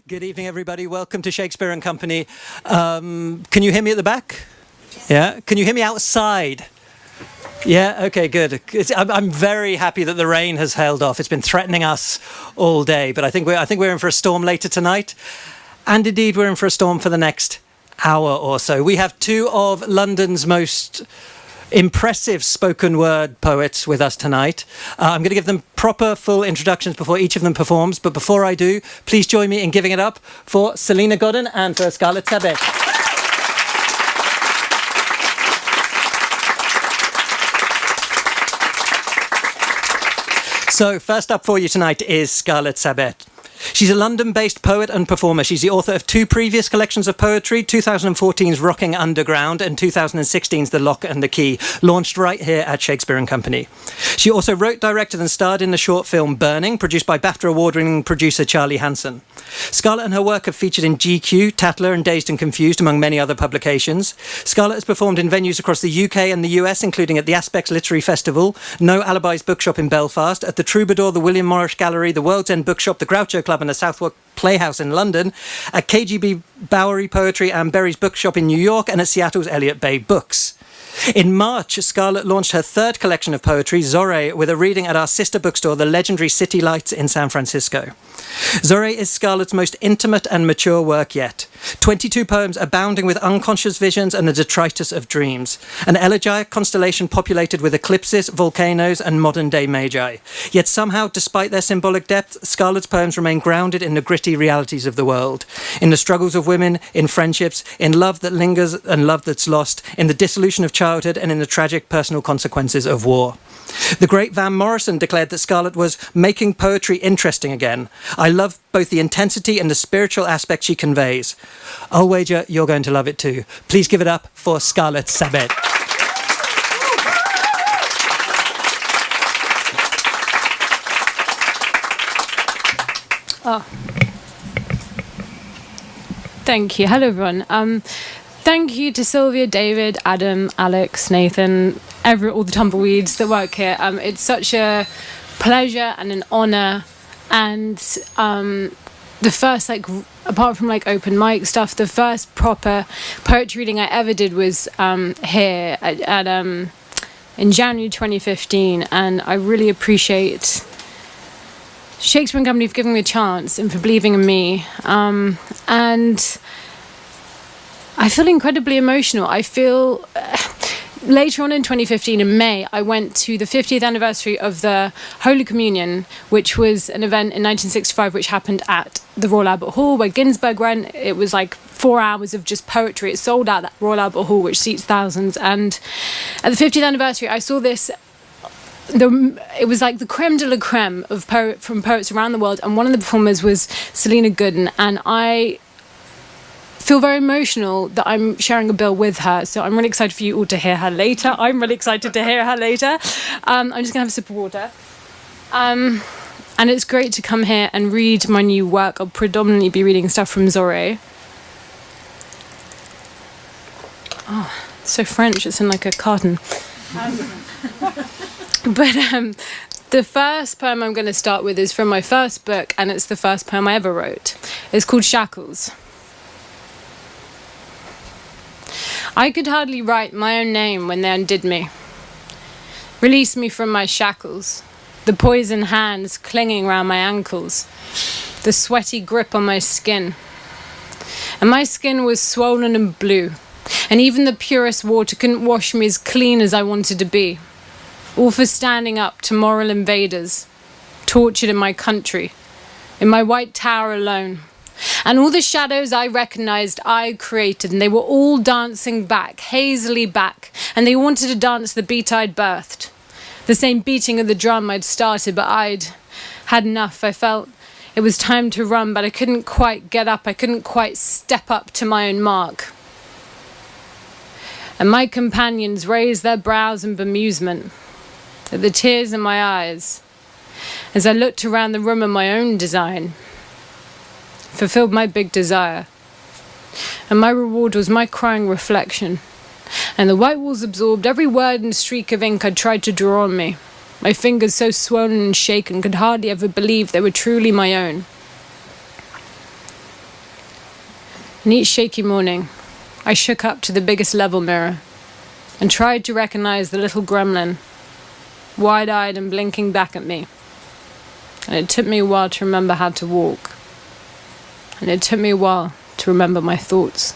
Good evening, everybody. Welcome to Shakespeare and Company. Can you hear me at the back? Yeah. Can you hear me outside? Yeah. Okay. Good. I'm very happy that the rain has held off. It's been threatening us all day, but I think we're in for a storm later tonight, and indeed we're in for a storm for the next hour or so. We have two of London's most impressive spoken word poets with us tonight. I'm going to give them proper full introductions before each of them performs, but before I do, please join me in giving it up for Salena Godden and for Scarlett Sabet. So first up for you tonight is Scarlett Sabet. She's a London-based poet and performer. She's the author of two previous collections of poetry, 2014's Rocking Underground and 2016's The Lock and the Key, launched right here at Shakespeare and Company. She also wrote, directed and starred in the short film Burning, produced by BAFTA award-winning producer Charlie Hanson. Scarlett and her work have featured in GQ, Tatler and Dazed and Confused, among many other publications. Scarlett has performed in venues across the UK and the US, including at the Aspects Literary Festival, No Alibis Bookshop in Belfast, at the Troubadour, the William Morris Gallery, the World's End Bookshop, the Groucho Club and the Southwark Playhouse in London, at KGB Bowery Poetry and Berry's Bookshop in New York, and at Seattle's Elliott Bay Books. In March, Scarlett launched her third collection of poetry, Zoré, with a reading at our sister bookstore, the legendary City Lights in San Francisco. Zoré is Scarlett's most intimate and mature work yet. 22 poems abounding with unconscious visions and the detritus of dreams. An elegiac constellation populated with eclipses, volcanoes, and modern-day magi. Yet somehow, despite their symbolic depth, Scarlett's poems remain grounded in the gritty realities of the world. In the struggles of women, in friendships, in love that lingers and love that's lost, in the dissolution of childhood, and in the tragic personal consequences of war. The great Van Morrison declared that Scarlett was making poetry interesting again. I love both the intensity and the spiritual aspect she conveys. I'll wager you're going to love it too. Please give it up for Scarlett Sabet. Oh. Thank you. Hello, everyone. Thank you to Sylvia, David, Adam, Alex, Nathan, all the tumbleweeds that work here. It's such a pleasure and an honour. And the first, apart from open mic stuff, the first proper poetry reading I ever did was here in January 2015. And I really appreciate Shakespeare and Company for giving me a chance and for believing in me. And I feel incredibly emotional. I feel later on in 2015, in May, I went to the 50th anniversary of the Holy Communion, which was an event in 1965 which happened at the Royal Albert Hall where Ginsberg went. It was 4 hours of just poetry. It sold out that Royal Albert Hall, which seats thousands. And at the 50th anniversary, I saw this. It was the creme de la creme of from poets around the world, and one of the performers was Salena Godden, and I feel very emotional that I'm sharing a bill with her, so I'm really excited for you all to hear her later. I'm really excited to hear her later. I'm just going to have a sip of water. And it's great to come here and read my new work. I'll predominantly be reading stuff from Zoré. Oh, it's so French, it's in a carton. But the first poem I'm going to start with is from my first book, and it's the first poem I ever wrote. It's called Shackles. I could hardly write my own name when they undid me. Release me from my shackles, the poison hands clinging round my ankles, the sweaty grip on my skin. And my skin was swollen and blue, and even the purest water couldn't wash me as clean as I wanted to be. All for standing up to moral invaders, tortured in my country, in my white tower alone. And all the shadows I recognised I created, and they were all dancing back, hazily back, and they wanted to dance the beat I'd birthed. The same beating of the drum I'd started, but I'd had enough. I felt it was time to run, but I couldn't quite get up. I couldn't quite step up to my own mark. And my companions raised their brows in bemusement at the tears in my eyes as I looked around the room at my own design. Fulfilled my big desire, and my reward was my crying reflection, and the white walls absorbed every word and streak of ink I tried to draw on me. My fingers so swollen and shaken could hardly ever believe they were truly my own. And each shaky morning, I shook up to the biggest level mirror and tried to recognize the little gremlin, wide-eyed and blinking back at me. And it took me a while to remember how to walk. And it took me a while to remember my thoughts.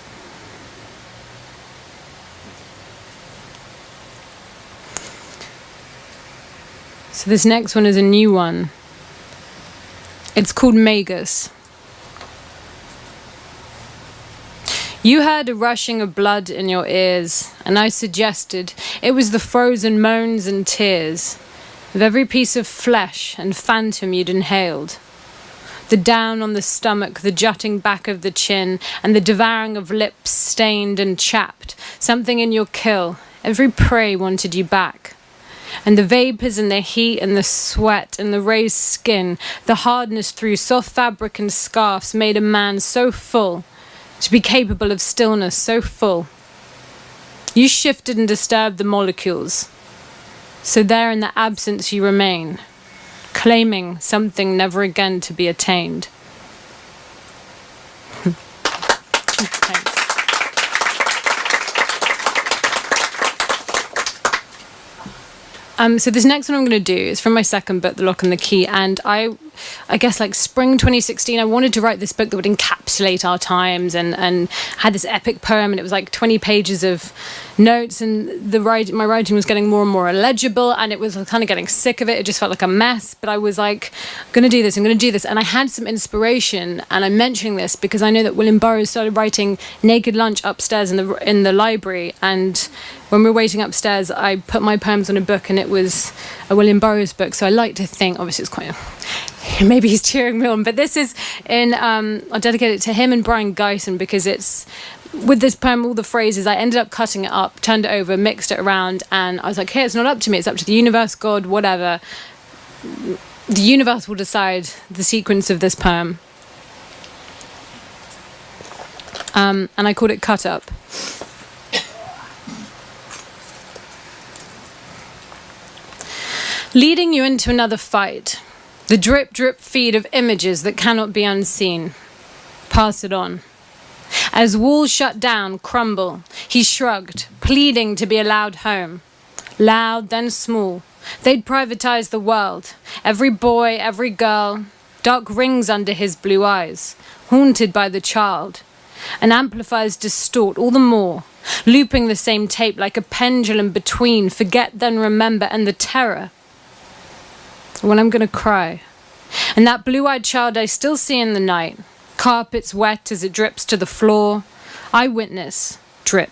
So this next one is a new one. It's called Magus. You heard a rushing of blood in your ears, and I suggested it was the frozen moans and tears of every piece of flesh and phantom you'd inhaled. The down on the stomach, the jutting back of the chin, and the devouring of lips stained and chapped. Something in your kill, every prey wanted you back. And the vapours and the heat and the sweat and the raised skin, the hardness through soft fabric and scarves made a man so full, to be capable of stillness so full. You shifted and disturbed the molecules. So there in the absence you remain, claiming something never again to be attained. Thanks. So this next one I'm going to do is from my second book, The Lock and the Key, and I guess like spring 2016, I wanted to write this book that would encapsulate our times and had this epic poem, and it was like 20 pages of notes, and my writing was getting more and more illegible, and it was kind of getting sick of it. It just felt like a mess, but I was like, I'm going to do this, and I had some inspiration, and I'm mentioning this because I know that William Burroughs started writing Naked Lunch upstairs in the library, and when we were waiting upstairs, I put my poems on a book, and it was a William Burroughs book, so I like to think, obviously it's quite maybe he's cheering me on, but this is I'll dedicate it to him and Brian Geisen, because it's, with this poem, all the phrases, I ended up cutting it up, turned it over, mixed it around, and I was like, hey, it's not up to me, it's up to the universe, God, whatever. The universe will decide the sequence of this poem. And I called it Cut Up. Leading you into another fight. The drip, drip feed of images that cannot be unseen. Pass it on. As walls shut down, crumble, he shrugged, pleading to be allowed home. Loud, then small. They'd privatize the world. Every boy, every girl. Dark rings under his blue eyes. Haunted by the child. And amplifiers distort all the more. Looping the same tape like a pendulum between forget, then remember, and the terror. When I'm going to cry. And that blue-eyed child I still see in the night. Carpets wet as it drips to the floor. Eyewitness. Drip.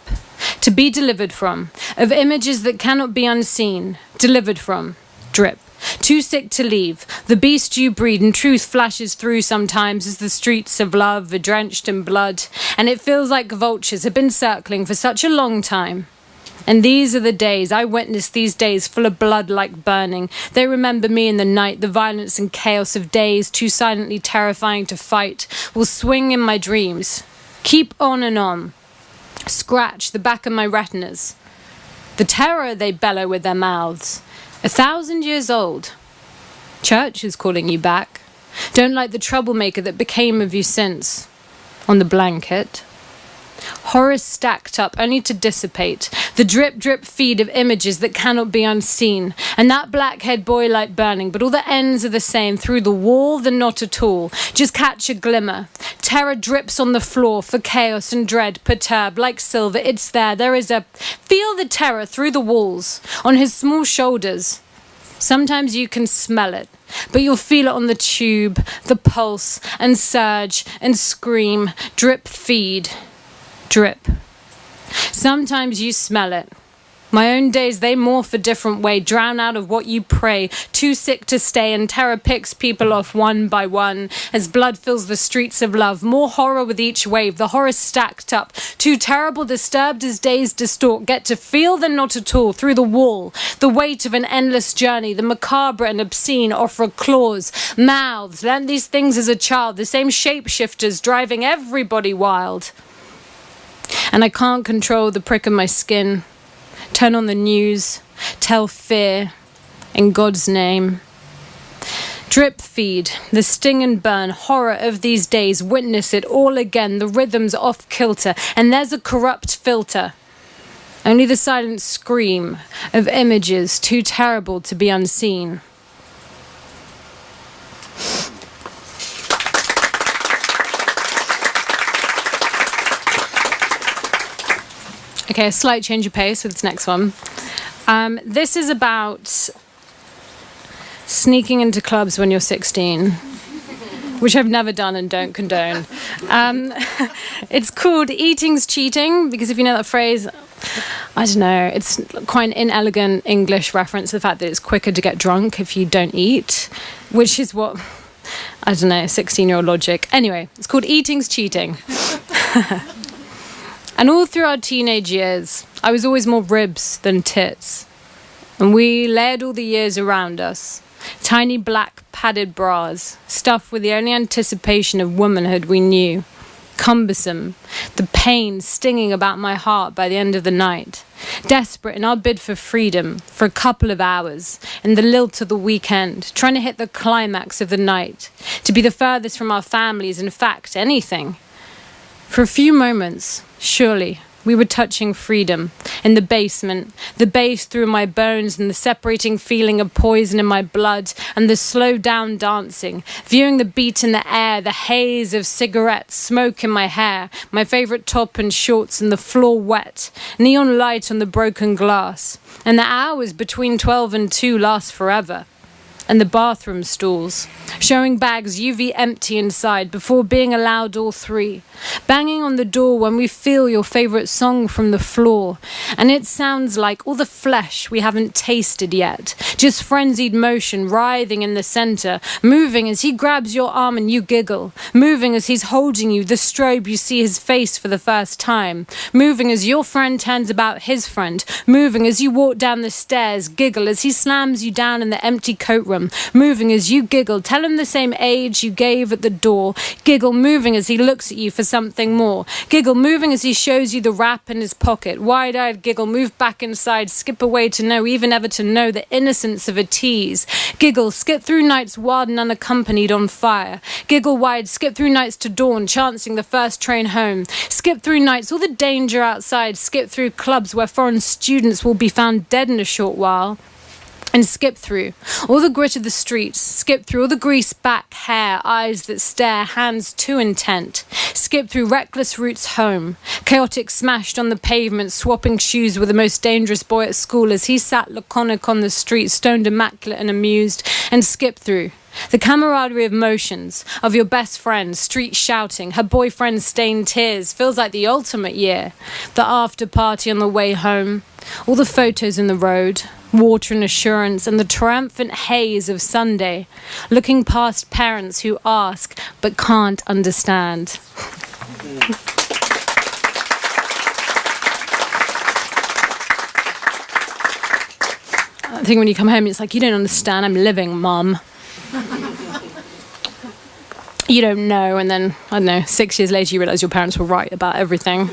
To be delivered from. Of images that cannot be unseen. Delivered from. Drip. Too sick to leave. The beast you breed and truth flashes through sometimes as the streets of love are drenched in blood. And it feels like vultures have been circling for such a long time. And these are the days, I witness these days full of blood like burning. They remember me in the night, the violence and chaos of days too silently terrifying to fight, will swing in my dreams. Keep on and on. Scratch the back of my retinas. The terror they bellow with their mouths. 1,000 years old. Church is calling you back. Don't like the troublemaker that became of you since. On the blanket. Horrors stacked up, only to dissipate. The drip, drip feed of images that cannot be unseen. And that black-haired boy light burning, but all the ends are the same. Through the wall, the not at all. Just catch a glimmer. Terror drips on the floor for chaos and dread, perturbed like silver. It's there. There is a... Feel the terror through the walls, on his small shoulders. Sometimes you can smell it, but you'll feel it on the tube, the pulse, and surge, and scream. Drip feed. Drip. Sometimes you smell it. My own days, they morph a different way, drown out of what you pray, too sick to stay, and terror picks people off one by one, as blood fills the streets of love, more horror with each wave, the horror stacked up, too terrible, disturbed as days distort, get to feel the not at all, through the wall, the weight of an endless journey, the macabre and obscene offer claws, mouths, learned these things as a child, the same shapeshifters driving everybody wild. And I can't control the prick of my skin. Turn on the news. Tell fear. In God's name. Drip feed, the sting and burn, horror of these days, witness it all again, the rhythm's off kilter, and there's a corrupt filter. Only the silent scream of images too terrible to be unseen. Okay, a slight change of pace with this next one. This is about sneaking into clubs when you're 16, which I've never done and don't condone. It's called Eating's Cheating, because if you know that phrase, I don't know, it's quite an inelegant English reference to the fact that it's quicker to get drunk if you don't eat, which is what, I don't know, 16-year-old logic. Anyway, it's called Eating's Cheating. And all through our teenage years, I was always more ribs than tits. And we layered all the years around us. Tiny black padded bras, stuffed with the only anticipation of womanhood we knew. Cumbersome, the pain stinging about my heart by the end of the night. Desperate in our bid for freedom, for a couple of hours, in the lilt of the weekend, trying to hit the climax of the night, to be the furthest from our families, in fact, anything. For a few moments, surely, we were touching freedom in the basement, the bass through my bones and the separating feeling of poison in my blood and the slow down dancing, viewing the beat in the air, the haze of cigarettes, smoke in my hair, my favourite top and shorts and the floor wet, neon light on the broken glass, and the hours between 12 and 2 last forever. And the bathroom stalls, showing bags UV empty inside before being allowed all three, banging on the door when we feel your favourite song from the floor, and it sounds like all the flesh we haven't tasted yet, just frenzied motion writhing in the centre, moving as he grabs your arm and you giggle, moving as he's holding you, the strobe you see his face for the first time, moving as your friend turns about his friend, moving as you walk down the stairs, giggle as he slams you down in the empty coat room, moving as you giggle, tell him the same age you gave at the door, giggle moving as he looks at you for something more, giggle moving as he shows you the wrap in his pocket, wide-eyed giggle, move back inside, skip away to know, even ever to know the innocence of a tease, giggle, skip through nights wild and unaccompanied on fire, giggle wide, skip through nights to dawn, chancing the first train home, skip through nights, all the danger outside, skip through clubs where foreign students will be found dead in a short while, and skip through all the grit of the streets, skip through all the grease back hair, eyes that stare, hands too intent, skip through reckless routes home, chaotic smashed on the pavement, swapping shoes with the most dangerous boy at school as he sat laconic on the street, stoned immaculate and amused, and skip through the camaraderie of motions, of your best friend, street shouting, her boyfriend's stained tears, feels like the ultimate year, the after party on the way home, all the photos in the road, water and assurance, and the triumphant haze of Sunday, looking past parents who ask but can't understand. I think when you come home, it's like, you don't understand, I'm living, Mum. You don't know, and then, I don't know, 6 years later you realise your parents were right about everything.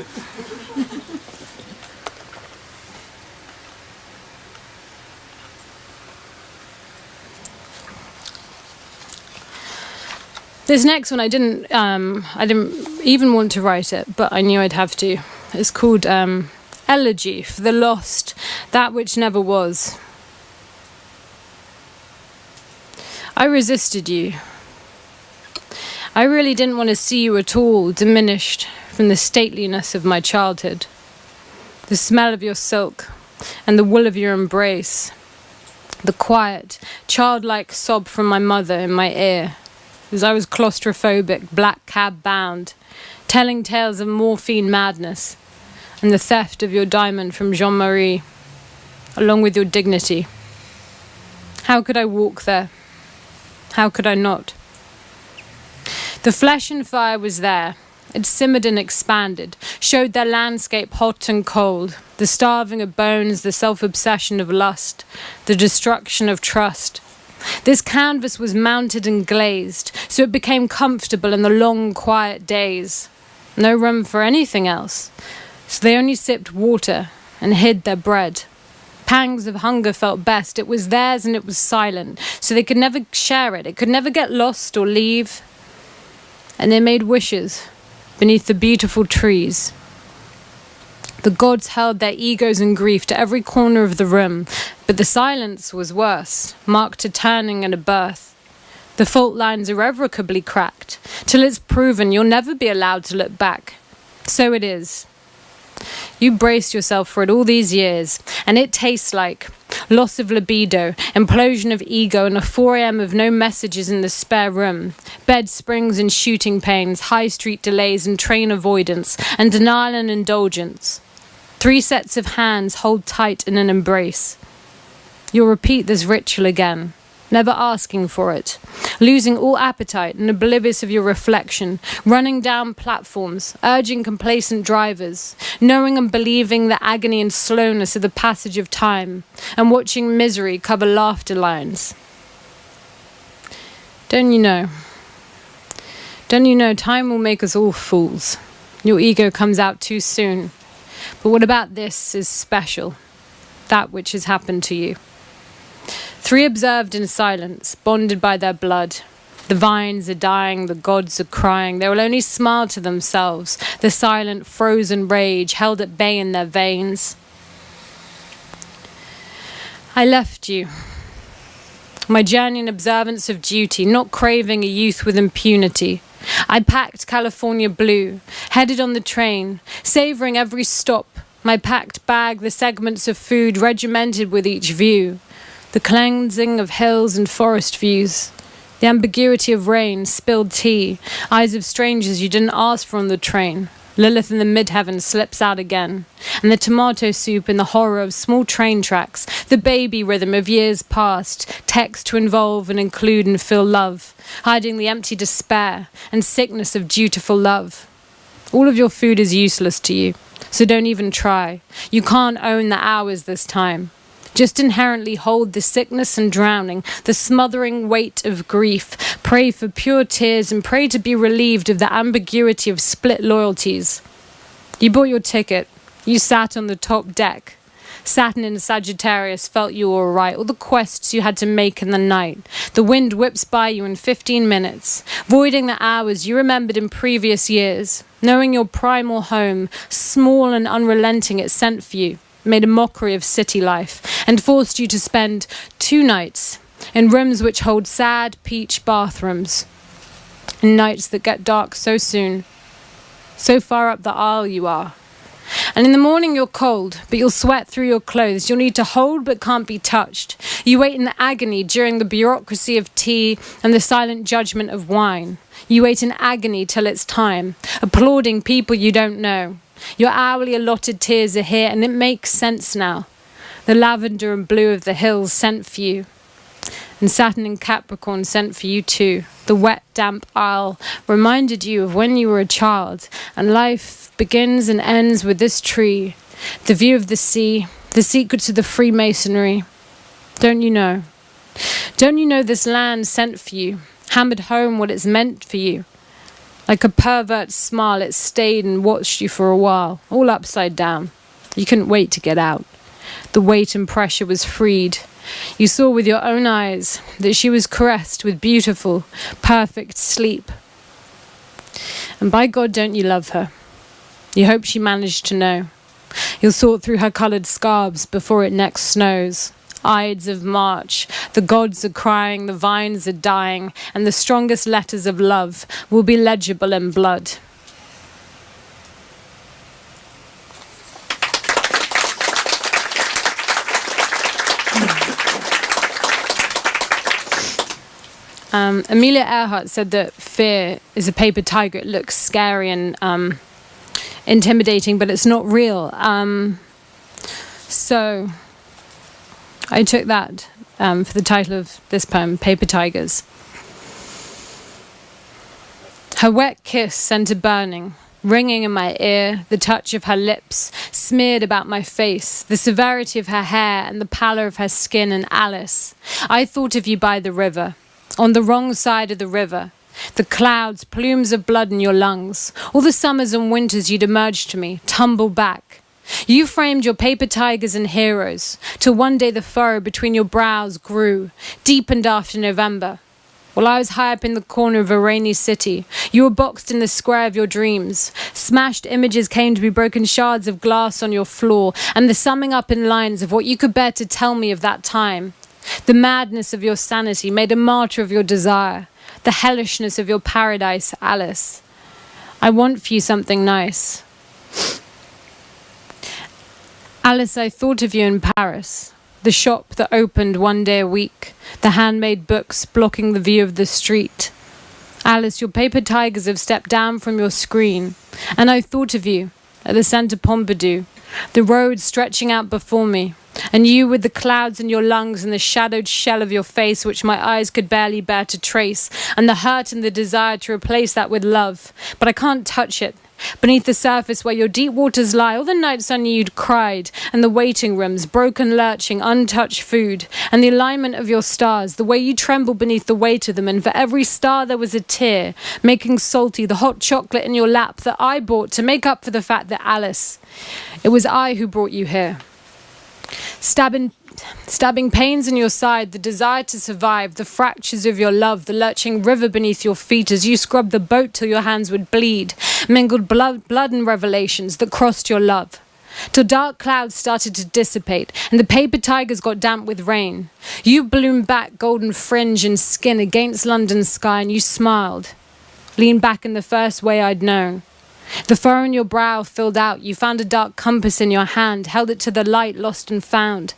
This next one, I didn't even want to write it, but I knew I'd have to. It's called Elegy for the Lost, That Which Never Was. I resisted you. I really didn't want to see you at all, diminished from the stateliness of my childhood. The smell of your silk and the wool of your embrace. The quiet, childlike sob from my mother in my ear, as I was claustrophobic, black cab bound, telling tales of morphine madness and the theft of your diamond from Jean-Marie, along with your dignity. How could I walk there? How could I not? The flesh and fire was there. It simmered and expanded, showed their landscape hot and cold, the starving of bones, the self-obsession of lust, the destruction of trust. This canvas was mounted and glazed, so it became comfortable in the long, quiet days. No room for anything else, so they only sipped water and hid their bread, Pangs of hunger felt best. It was theirs and it was silent, so they could never share it. It could never get lost or leave. And they made wishes beneath the beautiful trees. The gods held their egos and grief to every corner of the room, but the silence was worse, marked a turning and a birth. The fault lines irrevocably cracked. Till it's proven, you'll never be allowed to look back. So it is. You braced yourself for it all these years, and it tastes like loss of libido, implosion of ego, and a 4 a.m. of no messages in the spare room, bed springs and shooting pains, high street delays and train avoidance, and denial and indulgence. 3 sets of hands hold tight in an embrace. You'll repeat this ritual again, never asking for it, losing all appetite and oblivious of your reflection, running down platforms, urging complacent drivers, knowing and believing the agony and slowness of the passage of time, and watching misery cover laughter lines. Don't you know? Don't you know time will make us all fools? Your ego comes out too soon. But what about this is special? That which has happened to you. 3 observed in silence, bonded by their blood. The vines are dying, the gods are crying. They will only smile to themselves, the silent, frozen rage held at bay in their veins. I left you. My journey in observance of duty, not craving a youth with impunity. I packed California blue, headed on the train, savouring every stop. My packed bag, the segments of food regimented with each view. The cleansing of hills and forest views. The ambiguity of rain, spilled tea, eyes of strangers you didn't ask for on the train. Lilith in the midheaven slips out again. And the tomato soup in the horror of small train tracks. The baby rhythm of years past. Text to involve and include and fill love. Hiding the empty despair and sickness of dutiful love. All of your food is useless to you. So don't even try. You can't own the hours this time. Just inherently hold the sickness and drowning, the smothering weight of grief. Pray for pure tears and pray to be relieved of the ambiguity of split loyalties. You bought your ticket. You sat on the top deck. Saturn in Sagittarius felt you were right. All the quests you had to make in the night. The wind whips by you in 15 minutes, voiding the hours you remembered in previous years. Knowing your primal home, small and unrelenting, it sent for you. Made a mockery of city life, and forced you to spend 2 nights in rooms which hold sad peach bathrooms, in nights that get dark so soon, so far up the aisle you are. And in the morning you're cold, but you'll sweat through your clothes. You'll need to hold but can't be touched. You wait in agony during the bureaucracy of tea and the silent judgment of wine. You wait in agony till it's time, applauding people you don't know. Your hourly allotted tears are here, and it makes sense now. The lavender and blue of the hills sent for you. And Saturn and Capricorn sent for you too. The wet, damp aisle reminded you of when you were a child, and life begins and ends with this tree, the view of the sea, the secrets of the Freemasonry. Don't you know? Don't you know this land sent for you, hammered home what it's meant for you? Like a pervert smile, it stayed and watched you for a while, all upside down. You couldn't wait to get out. The weight and pressure was freed. You saw with your own eyes that she was caressed with beautiful, perfect sleep. And by God, don't you love her? You hope she managed to know. You'll sort through her coloured scarves before it next snows. Ides of March, the gods are crying, the vines are dying, and the strongest letters of love will be legible in blood. Amelia Earhart said that fear is a paper tiger. It looks scary and intimidating, but it's not real. So I took that for the title of this poem, Paper Tigers. Her wet kiss sent a burning, ringing in my ear, the touch of her lips smeared about my face, the severity of her hair and the pallor of her skin, and Alice. I thought of you by the river, on the wrong side of the river. The clouds, plumes of blood in your lungs. All the summers and winters you'd emerge to me, tumble back. You framed your paper tigers and heroes, till one day the furrow between your brows grew, deepened after November. While I was high up in the corner of a rainy city, you were boxed in the square of your dreams. Smashed images came to be broken shards of glass on your floor, and the summing up in lines of what you could bear to tell me of that time. The madness of your sanity made a martyr of your desire, the hellishness of your paradise, Alice. I want for you something nice. Alice, I thought of you in Paris. The shop that opened one day a week, the handmade books blocking the view of the street. Alice, your paper tigers have stepped down from your screen, and I thought of you at the Centre Pompidou, the road stretching out before me, and you with the clouds in your lungs and the shadowed shell of your face which my eyes could barely bear to trace, and the hurt and the desire to replace that with love. But I can't touch it. Beneath the surface where your deep waters lie, all the nights I knew you'd cried, and the waiting rooms, broken lurching, untouched food, and the alignment of your stars, the way you trembled beneath the weight of them, and for every star there was a tear, making salty the hot chocolate in your lap that I bought to make up for the fact that Alice, it was I who brought you here. Stabbing pains in your side, the desire to survive, the fractures of your love, the lurching river beneath your feet as you scrubbed the boat till your hands would bleed, mingled blood and revelations that crossed your love. Till dark clouds started to dissipate and the paper tigers got damp with rain. You bloomed back golden fringe and skin against London's sky and you smiled, leaned back in the first way I'd known. The furrow in your brow filled out. You found a dark compass in your hand, held it to the light, lost and found.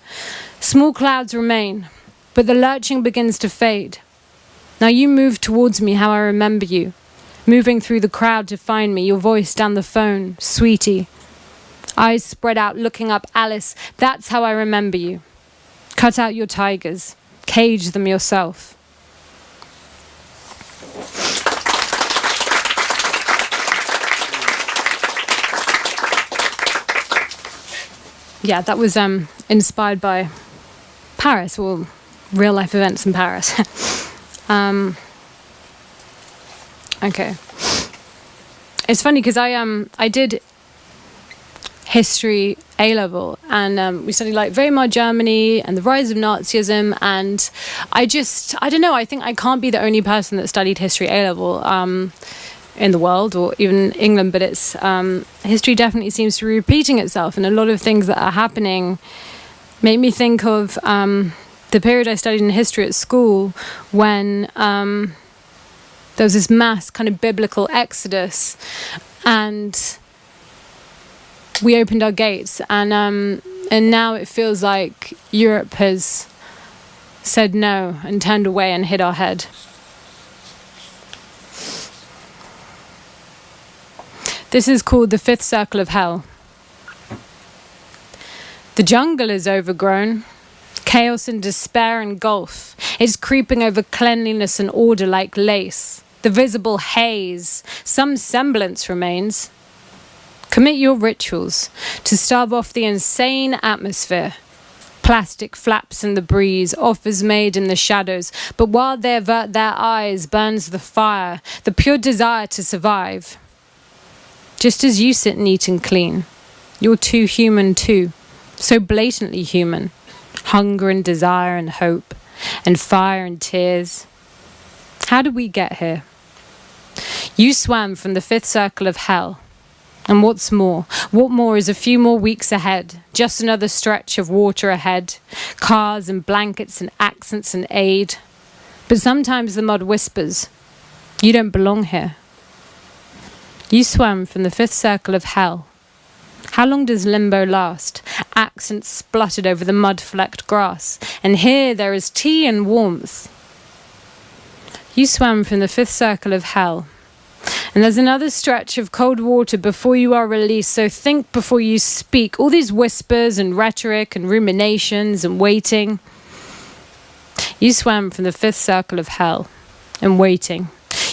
Small clouds remain, but the lurching begins to fade. Now you move towards me how I remember you, moving through the crowd to find me, your voice down the phone, sweetie. Eyes spread out, looking up, Alice, that's how I remember you. Cut out your tigers, cage them yourself. Yeah, that was inspired by Paris, or real life events in Paris. Okay. It's funny because I did history A-level, and we studied like Weimar Germany and the rise of Nazism, and I don't know, I think I can't be the only person that studied history A-level in the world or even England, but it's history definitely seems to be repeating itself, and a lot of things that are happening make me think of the period I studied in history at school when there was this mass kind of biblical exodus, and we opened our gates, and now it feels like Europe has said no and turned away and hid our head. This is called the fifth circle of hell. The jungle is overgrown. Chaos and despair engulf. It's creeping over cleanliness and order like lace. The visible haze, some semblance remains. Commit your rituals to starve off the insane atmosphere. Plastic flaps in the breeze, offers made in the shadows, but while they avert their eyes burns the fire, the pure desire to survive. Just as you sit neat and clean, you're too human too, so blatantly human. Hunger and desire and hope, and fire and tears. How did we get here? You swam from the fifth circle of hell. And what more is a few more weeks ahead, just another stretch of water ahead, cars and blankets and accents and aid. But sometimes the mud whispers, you don't belong here. You swam from the fifth circle of hell. How long does limbo last? Accents spluttered over the mud-flecked grass, and here there is tea and warmth. You swam from the fifth circle of hell, and there's another stretch of cold water before you are released, so think before you speak. All these whispers and rhetoric and ruminations and waiting. You swam from the fifth circle of hell, and waiting.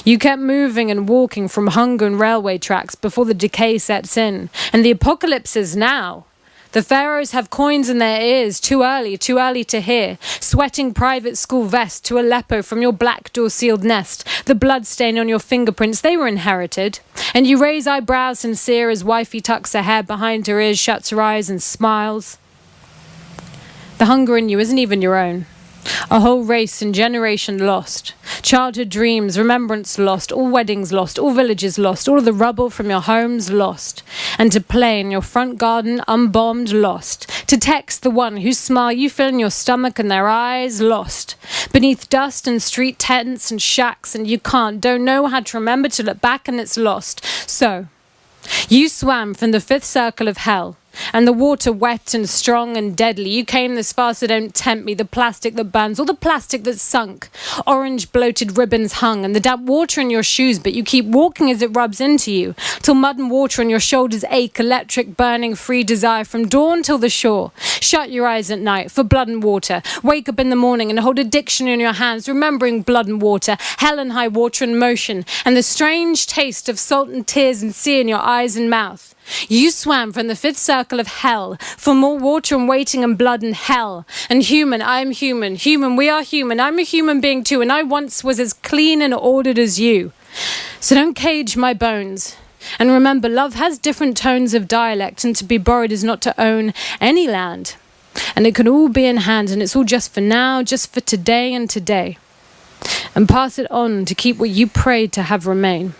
You kept moving and walking from hunger and railway tracks before the decay sets in. And the apocalypse is now. The pharaohs have coins in their ears, too early to hear. Sweating private school vest to Aleppo from your black door sealed nest. The blood stain on your fingerprints, they were inherited. And you raise eyebrows sincere as wifey tucks her hair behind her ears, shuts her eyes and smiles. The hunger in you isn't even your own. A whole race and generation lost. Childhood dreams, remembrance lost. All weddings lost. All villages lost. All of the rubble from your homes lost. And to play in your front garden unbombed lost. To text the one whose smile you feel in your stomach and their eyes lost. Beneath dust and street tents and shacks and you don't know how to remember to look back and it's lost. So, you swam from the fifth circle of hell. And the water wet and strong and deadly. You came this far, so don't tempt me. The plastic that burns, or the plastic that's sunk. Orange bloated ribbons hung, and the damp water in your shoes, but you keep walking as it rubs into you, till mud and water on your shoulders ache, electric, burning, free desire from dawn till the shore. Shut your eyes at night for blood and water. Wake up in the morning and hold a dictionary in your hands, remembering blood and water, hell and high water and motion, and the strange taste of salt and tears and sea in your eyes and mouth. You swam from the fifth circle of hell for more water and waiting and blood and hell. And human, I am human. Human, we are human. I'm a human being too, and I once was as clean and ordered as you. So don't cage my bones. And remember, love has different tones of dialect, and to be borrowed is not to own any land. And it can all be in hand, and it's all just for now, just for today and today. And pass it on to keep what you prayed to have remain.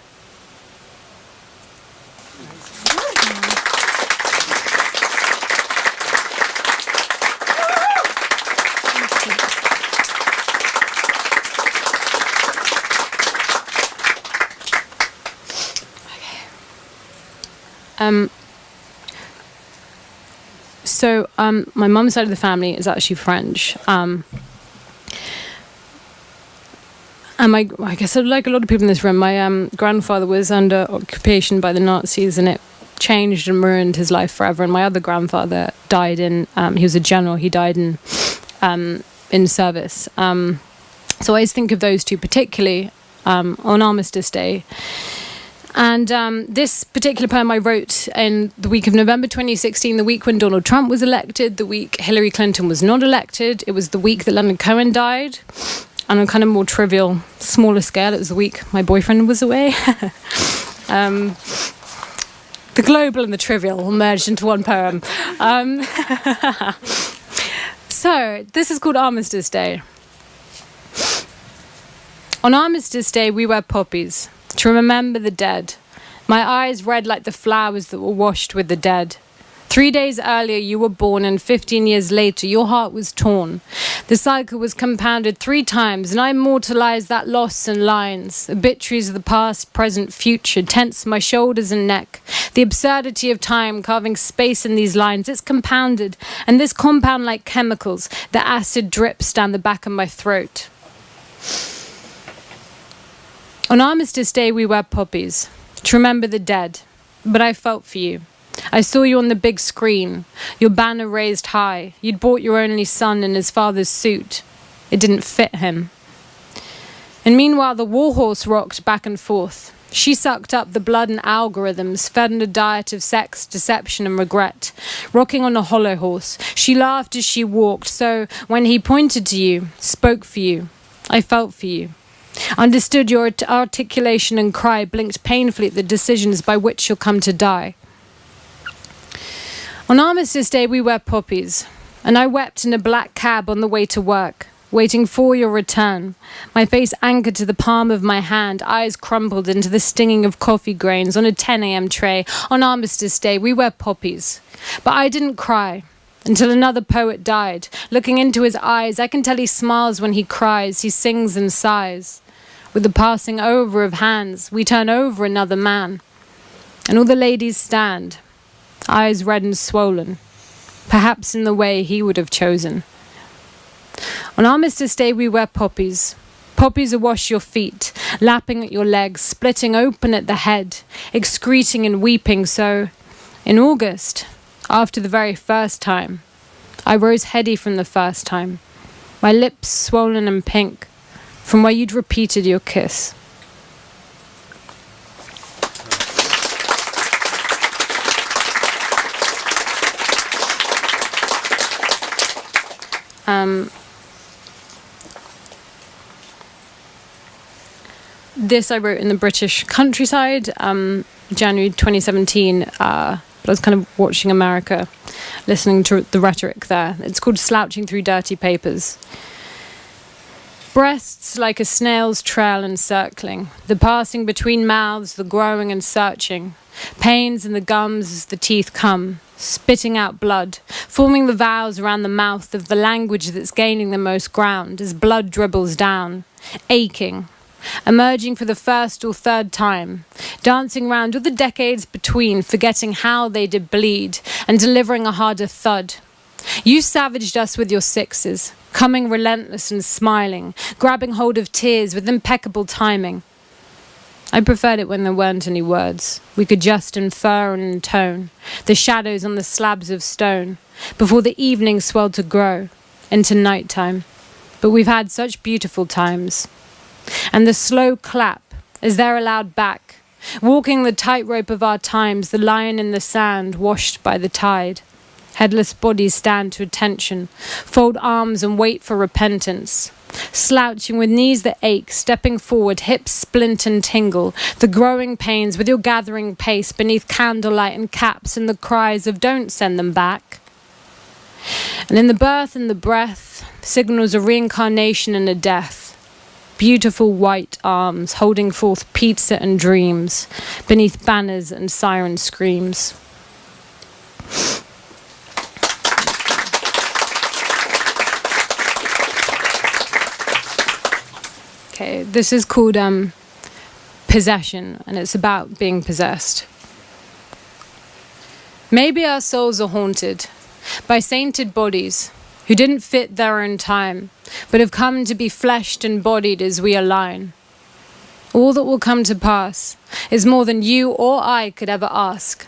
My mum's side of the family is actually French. And I guess like a lot of people in this room, my grandfather was under occupation by the Nazis, and it changed and ruined his life forever. And my other grandfather died he was a general, he died in service. So I always think of those two particularly on Armistice Day. And this particular poem I wrote in the week of November 2016, the week when Donald Trump was elected, the week Hillary Clinton was not elected. It was the week that Leonard Cohen died. On a kind of more trivial, smaller scale, it was the week my boyfriend was away. The global and the trivial all merged into one poem. So, this is called Armistice Day. On Armistice Day, we wear poppies to remember the dead. My eyes red like the flowers that were washed with the dead. 3 days earlier you were born, and 15 years later your heart was torn. The cycle was compounded 3 times, and I immortalized that loss in lines. Obituaries of the past, present, future tense my shoulders and neck. The absurdity of time carving space in these lines, it's compounded, and this compound like chemicals, the acid drips down the back of my throat. On Armistice Day we wear poppies to remember the dead, but I felt for you. I saw you on the big screen, your banner raised high. You'd bought your only son in his father's suit. It didn't fit him. And meanwhile the warhorse rocked back and forth. She sucked up the blood and algorithms, fed on a diet of sex, deception and regret. Rocking on a hollow horse, she laughed as she walked, so when he pointed to you, spoke for you, I felt for you. Understood your articulation and cry, blinked painfully at the decisions by which you'll come to die. On Armistice Day we wear poppies, and I wept in a black cab on the way to work, waiting for your return. My face anchored to the palm of my hand, eyes crumpled into the stinging of coffee grains on a 10 a.m. tray. On Armistice Day we wear poppies, but I didn't cry until another poet died. Looking into his eyes, I can tell he smiles when he cries, he sings and sighs. With the passing over of hands, we turn over another man, and all the ladies stand, eyes red and swollen, perhaps in the way he would have chosen. On Armistice Day we wear poppies. Poppies awash your feet, lapping at your legs, splitting open at the head, excreting and weeping. So, in August, after the very first time, I rose heady from the first time, my lips swollen and pink, from where you'd repeated your kiss. This I wrote in the British countryside, January 2017. But I was kind of watching America, listening to the rhetoric there. It's called Slouching Through Dirty Papers. Breasts like a snail's trail encircling, the passing between mouths, the growing and searching, pains in the gums as the teeth come, spitting out blood, forming the vowels around the mouth of the language that's gaining the most ground as blood dribbles down, aching, emerging for the first or third time, dancing round all the decades between, forgetting how they did bleed, and delivering a harder thud. You savaged us with your sixes, coming relentless and smiling, grabbing hold of tears with impeccable timing. I preferred it when there weren't any words. We could just infer and intone the shadows on the slabs of stone before the evening swelled to grow into nighttime. But we've had such beautiful times. And the slow clap as they're allowed back, walking the tightrope of our times, the lion in the sand washed by the tide. Headless bodies stand to attention, fold arms and wait for repentance. Slouching with knees that ache, stepping forward, hips splint and tingle, the growing pains with your gathering pace beneath candlelight and caps and the cries of don't send them back. And in the birth and the breath, signals a reincarnation and a death. Beautiful white arms holding forth pizza and dreams beneath banners and siren screams. Okay, this is called Possession, and it's about being possessed. Maybe our souls are haunted by sainted bodies who didn't fit their own time, but have come to be fleshed and bodied as we align. All that will come to pass is more than you or I could ever ask.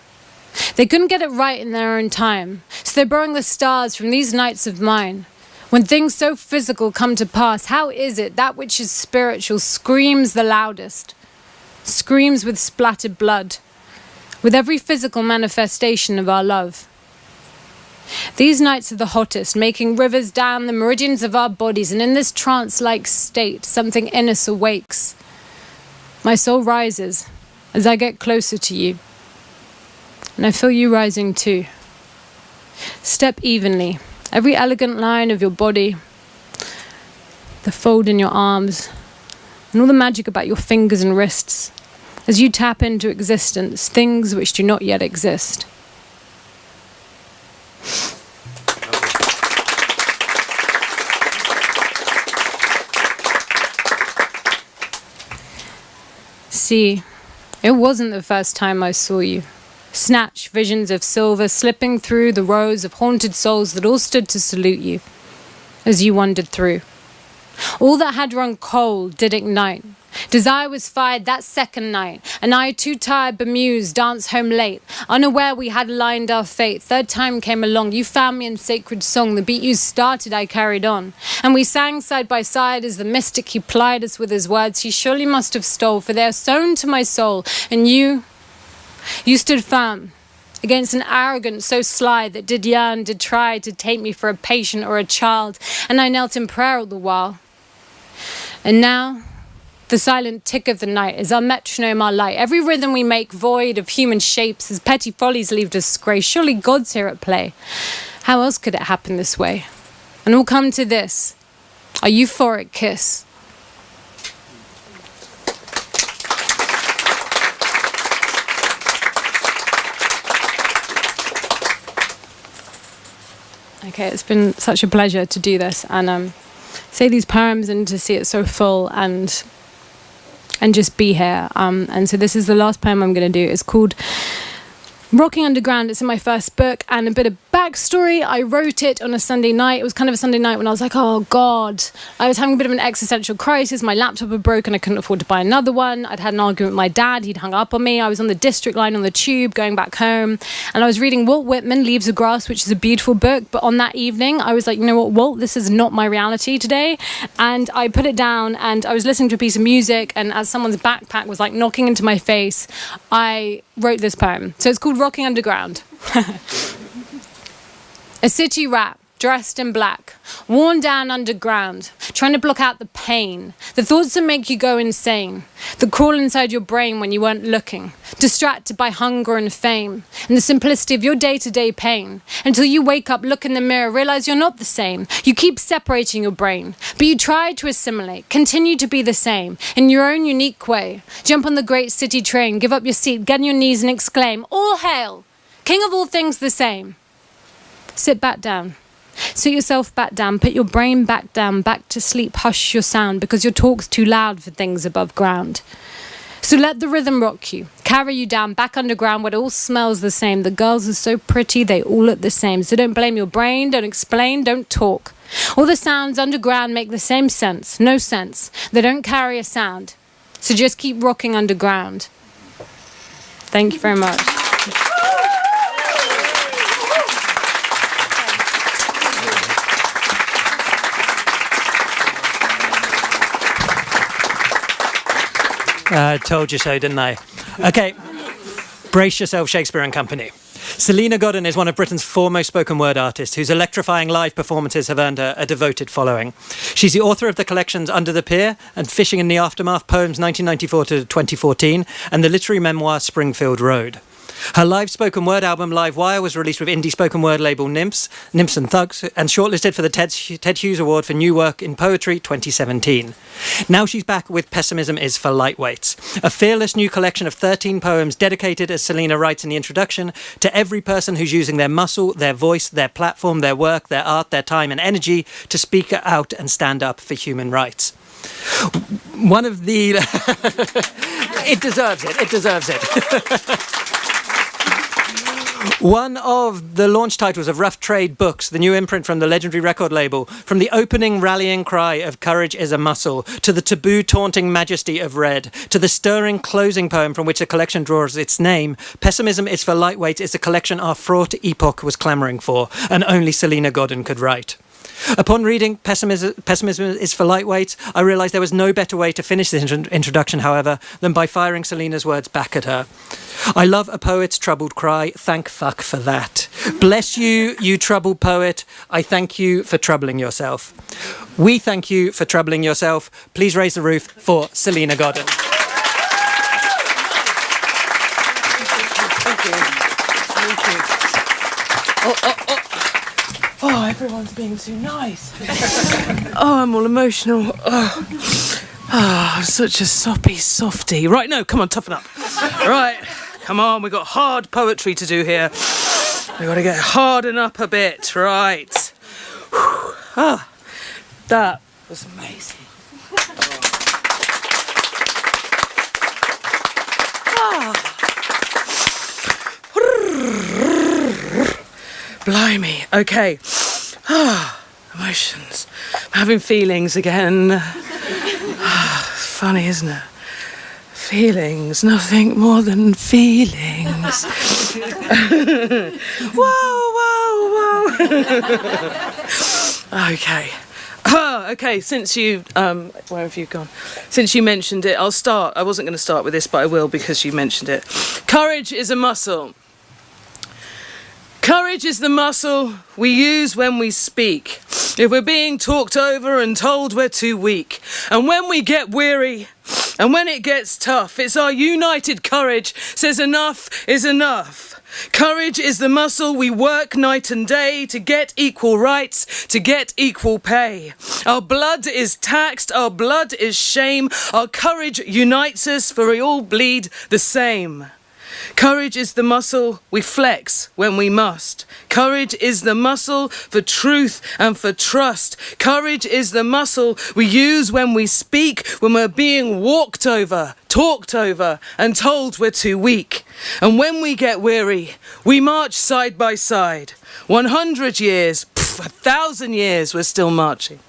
They couldn't get it right in their own time, so they're borrowing the stars from these nights of mine. When things so physical come to pass, how is it that which is spiritual screams the loudest, screams with splattered blood, with every physical manifestation of our love? These nights are the hottest, making rivers down the meridians of our bodies, and in this trance-like state, something in us awakes. My soul rises as I get closer to you, and I feel you rising too. Step evenly, every elegant line of your body, the fold in your arms, and all the magic about your fingers and wrists, as you tap into existence, things which do not yet exist. See, it wasn't the first time I saw you. Snatch visions of silver slipping through the rows of haunted souls that all stood to salute you as you wandered through. All that had run cold did ignite. Desire was fired that second night, and I, too tired, bemused, danced home late, unaware we had aligned our fate. Third time came along, you found me in sacred song. The beat you started, I carried on, and we sang side by side as the mystic he plied us with his words. He surely must have stole, for they are sewn to my soul, and you stood firm against an arrogance so sly that did yearn, did try to take me for a patient or a child, and I knelt in prayer all the while. And now the silent tick of the night is our metronome, our light. Every rhythm we make void of human shapes as petty follies leave disgrace. Surely God's here at play. How else could it happen this way? And we'll come to this, a euphoric kiss. Okay, it's been such a pleasure to do this and say these poems and to see it so full and just be here. And so this is the last poem I'm going to do. It's called Rocking Underground. It's in my first book, and a bit of backstory. I wrote it on a Sunday night. It was kind of a Sunday night when I was like, oh God, I was having a bit of an existential crisis. My laptop had broken. I couldn't afford to buy another one. I'd had an argument with my dad. He'd hung up on me. I was on the district line on the tube going back home, and I was reading Walt Whitman, Leaves of Grass, which is a beautiful book. But on that evening, I was like, you know what, Walt, this is not my reality today. And I put it down, and I was listening to a piece of music, and as someone's backpack was like knocking into my face, I wrote this poem. So it's called Rocking Underground. A city rat, dressed in black, worn down underground, trying to block out the pain, the thoughts that make you go insane, that crawl inside your brain when you weren't looking, distracted by hunger and fame, and the simplicity of your day-to-day pain, until you wake up, look in the mirror, realize you're not the same. You keep separating your brain, but you try to assimilate, continue to be the same, in your own unique way. Jump on the great city train, give up your seat, get on your knees and exclaim, all hail, King of all things the same. Sit back down. Sit yourself back down. Put your brain back down. Back to sleep. Hush your sound because your talk's too loud for things above ground. So let the rhythm rock you. Carry you down back underground where it all smells the same. The girls are so pretty. They all look the same. So don't blame your brain. Don't explain. Don't talk. All the sounds underground make the same sense. No sense. They don't carry a sound. So just keep rocking underground. Thank you very much. Told you so, didn't I? Okay, brace yourself, Shakespeare and Company. Salena Godden is one of Britain's foremost spoken word artists whose electrifying live performances have earned her a devoted following. She's the author of the collections Under the Pier and Fishing in the Aftermath Poems 1994 to 2014 and the literary memoir Springfield Road. Her live spoken word album Live Wire was released with indie spoken word label Nymphs and Thugs and shortlisted for the Ted Hughes Award for New Work in Poetry 2017. Now she's back with Pessimism is for Lightweights, a fearless new collection of 13 poems dedicated, as Salena writes in the introduction, to every person who's using their muscle, their voice, their platform, their work, their art, their time and energy to speak out and stand up for human rights. One of the... It deserves it. One of the launch titles of Rough Trade Books, the new imprint from the legendary record label, from the opening rallying cry of Courage is a Muscle, to the taboo taunting majesty of Red, to the stirring closing poem from which the collection draws its name, Pessimism is for Lightweight is the collection our fraught epoch was clamouring for, and only Salena Godden could write. Upon reading Pessimism is for Lightweight, I realised there was no better way to finish this introduction, however, than by firing Selena's words back at her. I love a poet's troubled cry. Thank fuck for that. Bless you, you troubled poet. I thank you for troubling yourself. We thank you for troubling yourself. Please raise the roof for Salena Godden. Thank you. Oh, everyone's being too nice. Oh, I'm all emotional. Oh, such a soppy softy. Right, no, come on, toughen up. Right, come on, we've got hard poetry to do here. We've got to get harden up a bit, right. Ah, that was amazing. Blimey, okay. Emotions. I'm having feelings again. Funny, isn't it? Feelings, nothing more than feelings. Whoa. Okay. Okay, since you, where have you gone? Since you mentioned it, I'll start. I wasn't going to start with this, but I will because you mentioned it. Courage is a muscle. Courage is the muscle we use when we speak. If we're being talked over and told we're too weak. And when we get weary and when it gets tough, it's our united courage says enough is enough. Courage is the muscle we work night and day to get equal rights, to get equal pay. Our blood is taxed, our blood is shame. Our courage unites us for we all bleed the same. Courage is the muscle we flex when we must. Courage is the muscle for truth and for trust. Courage is the muscle we use when we speak, when we're being walked over, talked over, and told we're too weak. And when we get weary, we march side by side. 100 years, 1,000 years, we're still marching.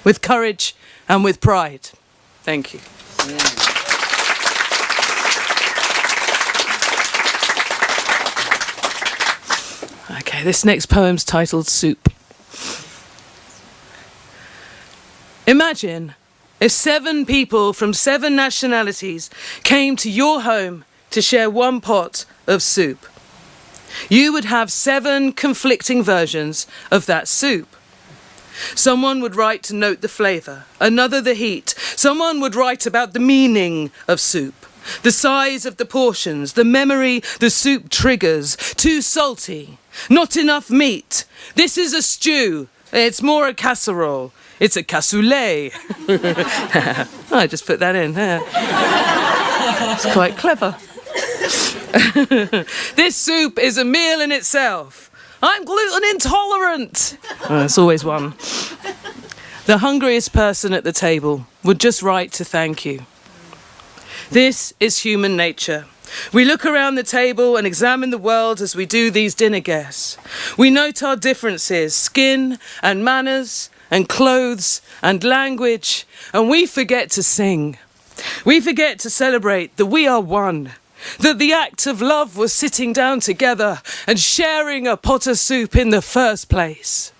With courage and with pride. Thank you. Okay, this next poem's titled Soup. Imagine if 7 people from 7 nationalities came to your home to share one pot of soup. You would have 7 conflicting versions of that soup. Someone would write to note the flavour, another the heat. Someone would write about the meaning of soup, the size of the portions, the memory the soup triggers. Too salty, not enough meat. This is a stew. It's more a casserole. It's a cassoulet. I just put that in. It's quite clever. This soup is a meal in itself. I'm gluten intolerant. It's always one. The hungriest person at the table would just write to thank you. This is human nature. We look around the table and examine the world as we do these dinner guests. We note our differences, skin and manners and clothes and language, and we forget to sing. We forget to celebrate that we are one, that the act of love was sitting down together and sharing a pot of soup in the first place.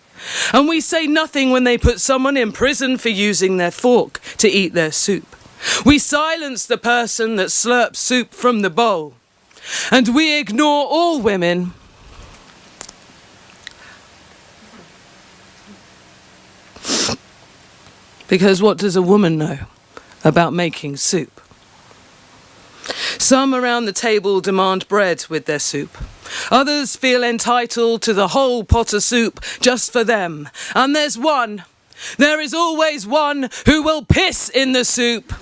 And we say nothing when they put someone in prison for using their fork to eat their soup. We silence the person that slurps soup from the bowl. And we ignore all women. Because what does a woman know about making soup? Some around the table demand bread with their soup. Others feel entitled to the whole pot of soup just for them. And there is always one who will piss in the soup.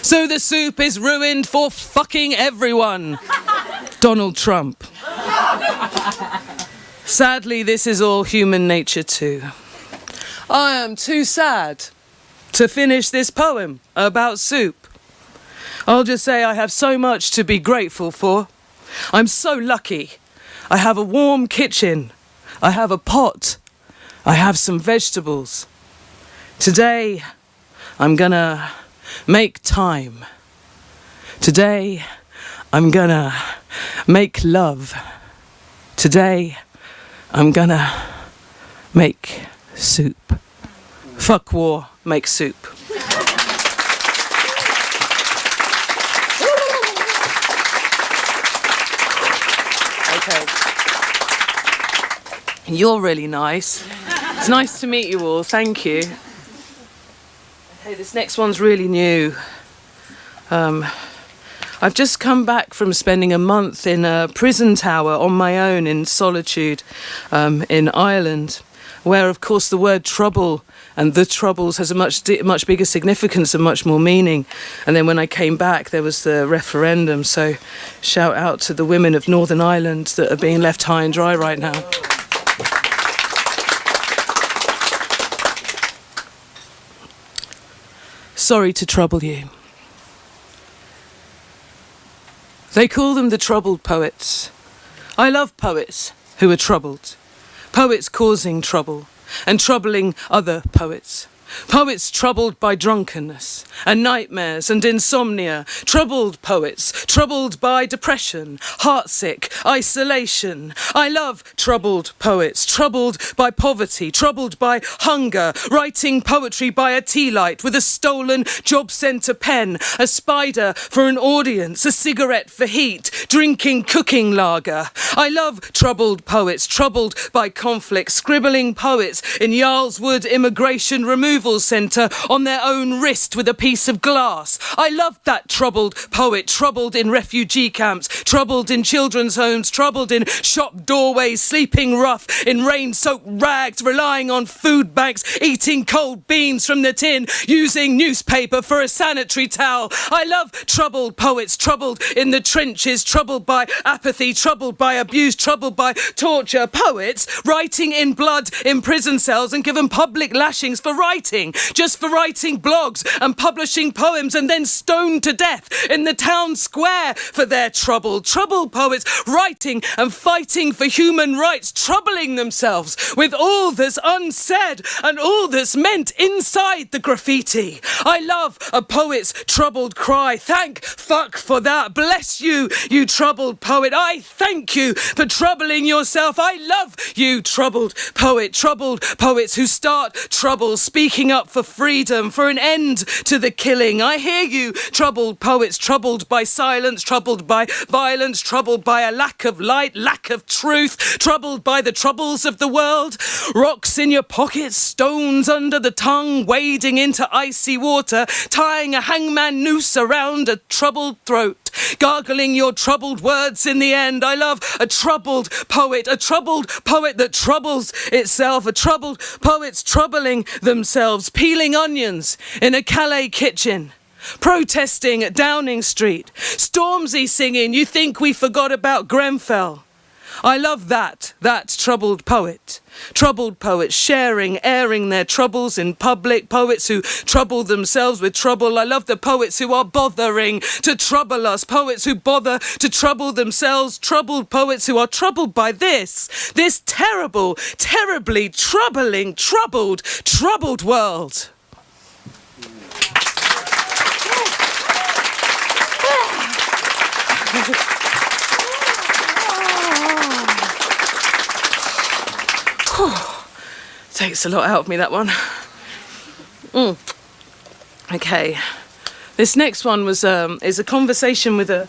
So the soup is ruined for fucking everyone. Donald Trump. Sadly, this is all human nature too. I am too sad to finish this poem about soup. I'll just say I have so much to be grateful for. I'm so lucky. I have a warm kitchen. I have a pot. I have some vegetables. Today, I'm gonna make time. Today, I'm gonna make love. Today, I'm gonna make soup. Fuck war, make soup. Okay. You're really nice. It's nice to meet you all, thank you. Okay, this next one's really new. I've just come back from spending a month in a prison tower on my own in solitude in Ireland, where of course the word trouble and the troubles has a much bigger significance and much more meaning. And then when I came back, there was the referendum. So shout out to the women of Northern Ireland that are being left high and dry right now. Sorry to trouble you. They call them the troubled poets. I love poets who are troubled. Poets causing trouble and troubling other poets. Poets troubled by drunkenness and nightmares and insomnia. Troubled poets, troubled by depression, heartsick, isolation. I love troubled poets, troubled by poverty, troubled by hunger, writing poetry by a tea light with a stolen job centre pen, a spider for an audience, a cigarette for heat, drinking cooking lager. I love troubled poets, troubled by conflict, scribbling poets in Yarlswood Immigration Removal Centre on their own wrist with a piece of glass. I love that troubled poet, troubled in refugee camps, troubled in children's homes, troubled in shop doorways, sleeping rough in rain-soaked rags, relying on food banks, eating cold beans from the tin, using newspaper for a sanitary towel. I love troubled poets, troubled in the trenches, troubled by apathy, troubled by abuse, troubled by torture. Poets writing in blood in prison cells and given public lashings for writing, just for writing blogs and publishing poems, and then stoned to death in the town square for their troubled poets writing and fighting for human rights, troubling themselves with all that's unsaid and all that's meant inside the graffiti. I love a poet's troubled cry. Thank fuck for that. Bless you, you troubled poet. I thank you for troubling yourself. I love you, troubled poets who start trouble, speaking speaking up for freedom, for an end to the killing. I hear you, troubled poets, troubled by silence, troubled by violence, troubled by a lack of light, lack of truth, troubled by the troubles of the world. Rocks in your pockets, stones under the tongue, wading into icy water, tying a hangman noose around a troubled throat, gargling your troubled words in the end. I love a troubled poet that troubles itself, a troubled poets troubling themselves, peeling onions in a Calais kitchen, protesting at Downing Street, Stormzy singing "You Think We Forgot About Grenfell." I love that troubled poet. Troubled poets sharing, airing their troubles in public. Poets who trouble themselves with trouble. I love the poets who are bothering to trouble us. Poets who bother to trouble themselves. Troubled poets who are troubled by this terrible, terribly troubling, troubled world. Takes a lot out of me, that one. Okay, this next one was is a conversation with a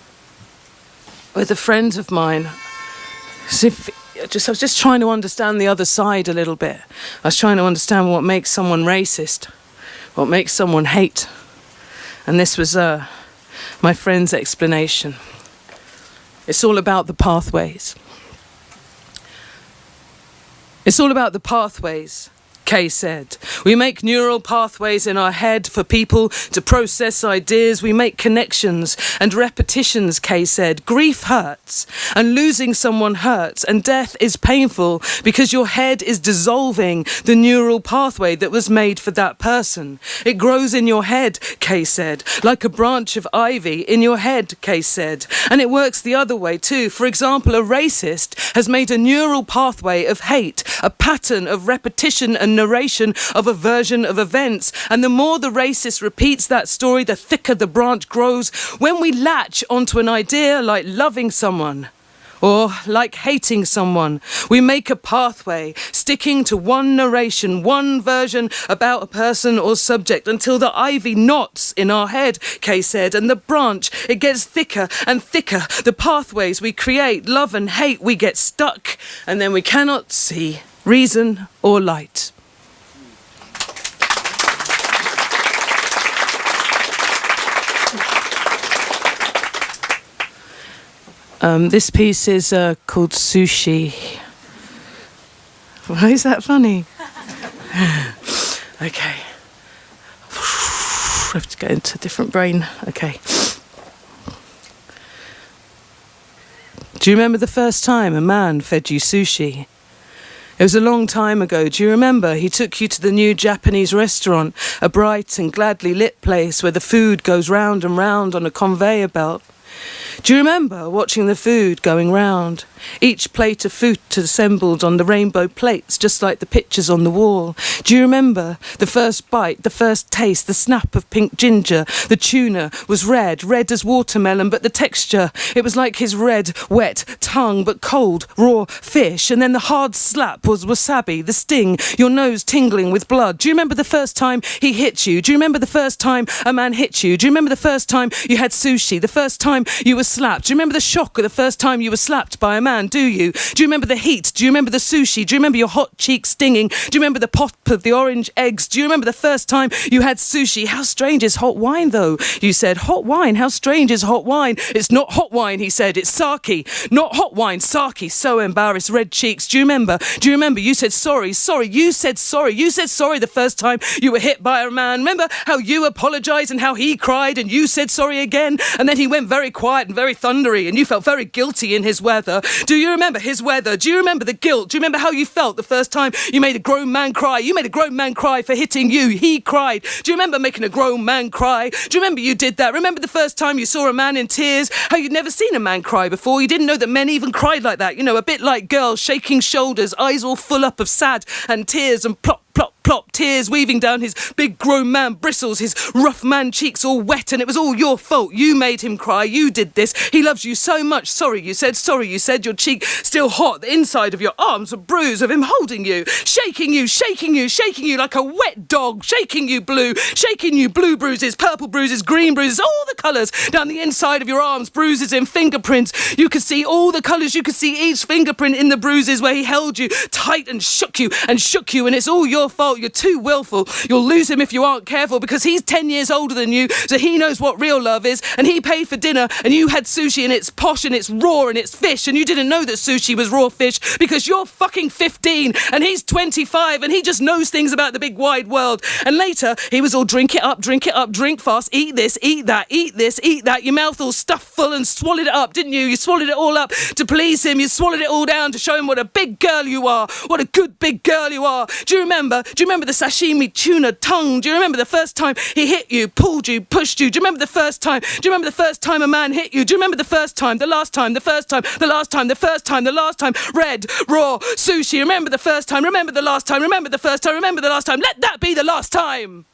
friend of mine. I was just trying to understand the other side a little bit. I was trying to understand what makes someone racist, what makes someone hate, and this was my friend's explanation. It's all about the pathways. It's all about the pathways, Kay said. We make neural pathways in our head for people to process ideas. We make connections and repetitions, Kay said. Grief hurts, and losing someone hurts, and death is painful because your head is dissolving the neural pathway that was made for that person. It grows in your head, Kay said, like a branch of ivy in your head, Kay said. And it works the other way too. For example, a racist has made a neural pathway of hate, a pattern of repetition and narration of a version of events. And the more the racist repeats that story, the thicker the branch grows. When we latch onto an idea like loving someone or like hating someone, we make a pathway, sticking to one narration, one version about a person or subject until the ivy knots in our head, Kay said, and the branch, it gets thicker and thicker. The pathways we create, love and hate, we get stuck, and then we cannot see reason or light. This piece is called Sushi. Why is that funny? Okay. I have to go into a different brain. Okay. Do you remember the first time a man fed you sushi? It was a long time ago. Do you remember? He took you to the new Japanese restaurant, a bright and gladly lit place where the food goes round and round on a conveyor belt. Do you remember watching the food going round? Each plate of food assembled on the rainbow plates, just like the pictures on the wall. Do you remember the first bite, the first taste, the snap of pink ginger? The tuna was red as watermelon, but the texture, it was like his red, wet tongue, but cold, raw fish. And then the hard slap was wasabi, the sting, your nose tingling with blood. Do you remember the first time he hit you? Do you remember the first time a man hit you? Do you remember the first time you had sushi? The first time you were slapped? Do you remember the shock of the first time you were slapped by a man? Do you? Do you remember the heat? Do you remember the sushi? Do you remember your hot cheeks stinging? Do you remember the pop of the orange eggs? Do you remember the first time you had sushi? How strange is hot wine, though? You said, hot wine? How strange is hot wine? It's not hot wine, he said. It's sake. Not hot wine, sake. So embarrassed, red cheeks. Do you remember? Do you remember? You said sorry. You said sorry. You said sorry the first time you were hit by a man. Remember how you apologised and how he cried and you said sorry again? And then he went very quiet and very thundery and you felt very guilty in his weather. Do you remember his weather? Do you remember the guilt? Do you remember how you felt the first time you made a grown man cry? You made a grown man cry for hitting you. He cried. Do you remember making a grown man cry? Do you remember you did that? Remember the first time you saw a man in tears? How you'd never seen a man cry before? You didn't know that men even cried like that. You know, a bit like girls, shaking shoulders, eyes all full up of sad and tears and plop, plop, plop, tears weaving down his big grown man bristles, his rough man cheeks all wet, and it was all your fault. You made him cry, you did this. He loves you so much. Sorry, you said, your cheek still hot, the inside of your arms a bruise of him holding you, shaking you like a wet dog, shaking you blue bruises, purple bruises, green bruises, all the colours down the inside of your arms, bruises and fingerprints. You could see all the colours, you could see each fingerprint in the bruises where he held you tight and shook you, and it's all your fault. You're too willful. You'll lose him if you aren't careful, because he's 10 years older than you, so he knows what real love is, and he paid for dinner, and you had sushi, and it's posh, and it's raw, and it's fish, and you didn't know that sushi was raw fish because you're fucking 15, and he's 25, and he just knows things about the big wide world. And later, he was all drink it up, drink fast, eat this, eat that, eat this, eat that. Your mouth all stuffed full and swallowed it up, didn't you? You swallowed it all up to please him. You swallowed it all down to show him what a big girl you are, what a good big girl you are. Do you remember the sashimi tuna tongue? Do you remember the first time he hit you, pulled you, pushed you? Do you remember the first time? Do you remember the first time a man hit you? Do you remember the first time, the last time, the first time, the last time, the first time, the last time? Red, raw, sushi. Remember the first time, remember the last time, remember the first time, remember the last time. Let that be the last time.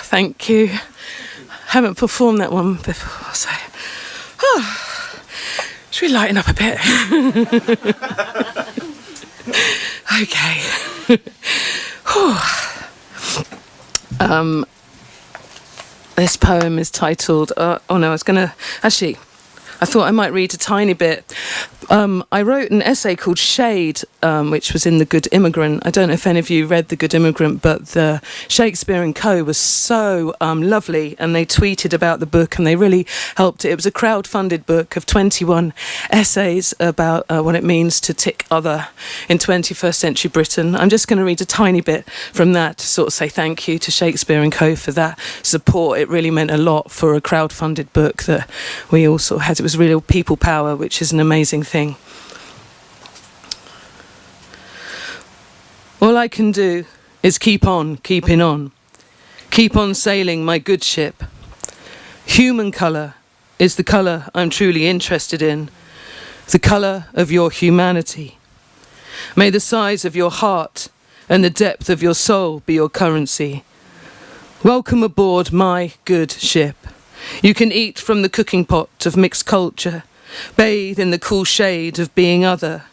Thank you. Haven't performed that one before, so should we lighten up a bit? Okay. This poem is titled I thought I might read a tiny bit. I wrote an essay called Shade, which was in The Good Immigrant. I don't know if any of you read The Good Immigrant, but the Shakespeare & Co. was so lovely, and they tweeted about the book, and they really helped it. It was a crowd-funded book of 21 essays about what it means to tick other in 21st century Britain. I'm just going to read a tiny bit from that to sort of say thank you to Shakespeare & Co. for that support. It really meant a lot for a crowd-funded book that we all sort of had. It was real people power, which is an amazing thing. All I can do is keep on keeping on. Keep on sailing my good ship. Human colour is the colour I'm truly interested in. The colour of your humanity. May the size of your heart and the depth of your soul be your currency. Welcome aboard my good ship. You can eat from the cooking pot of mixed culture, bathe in the cool shade of being other.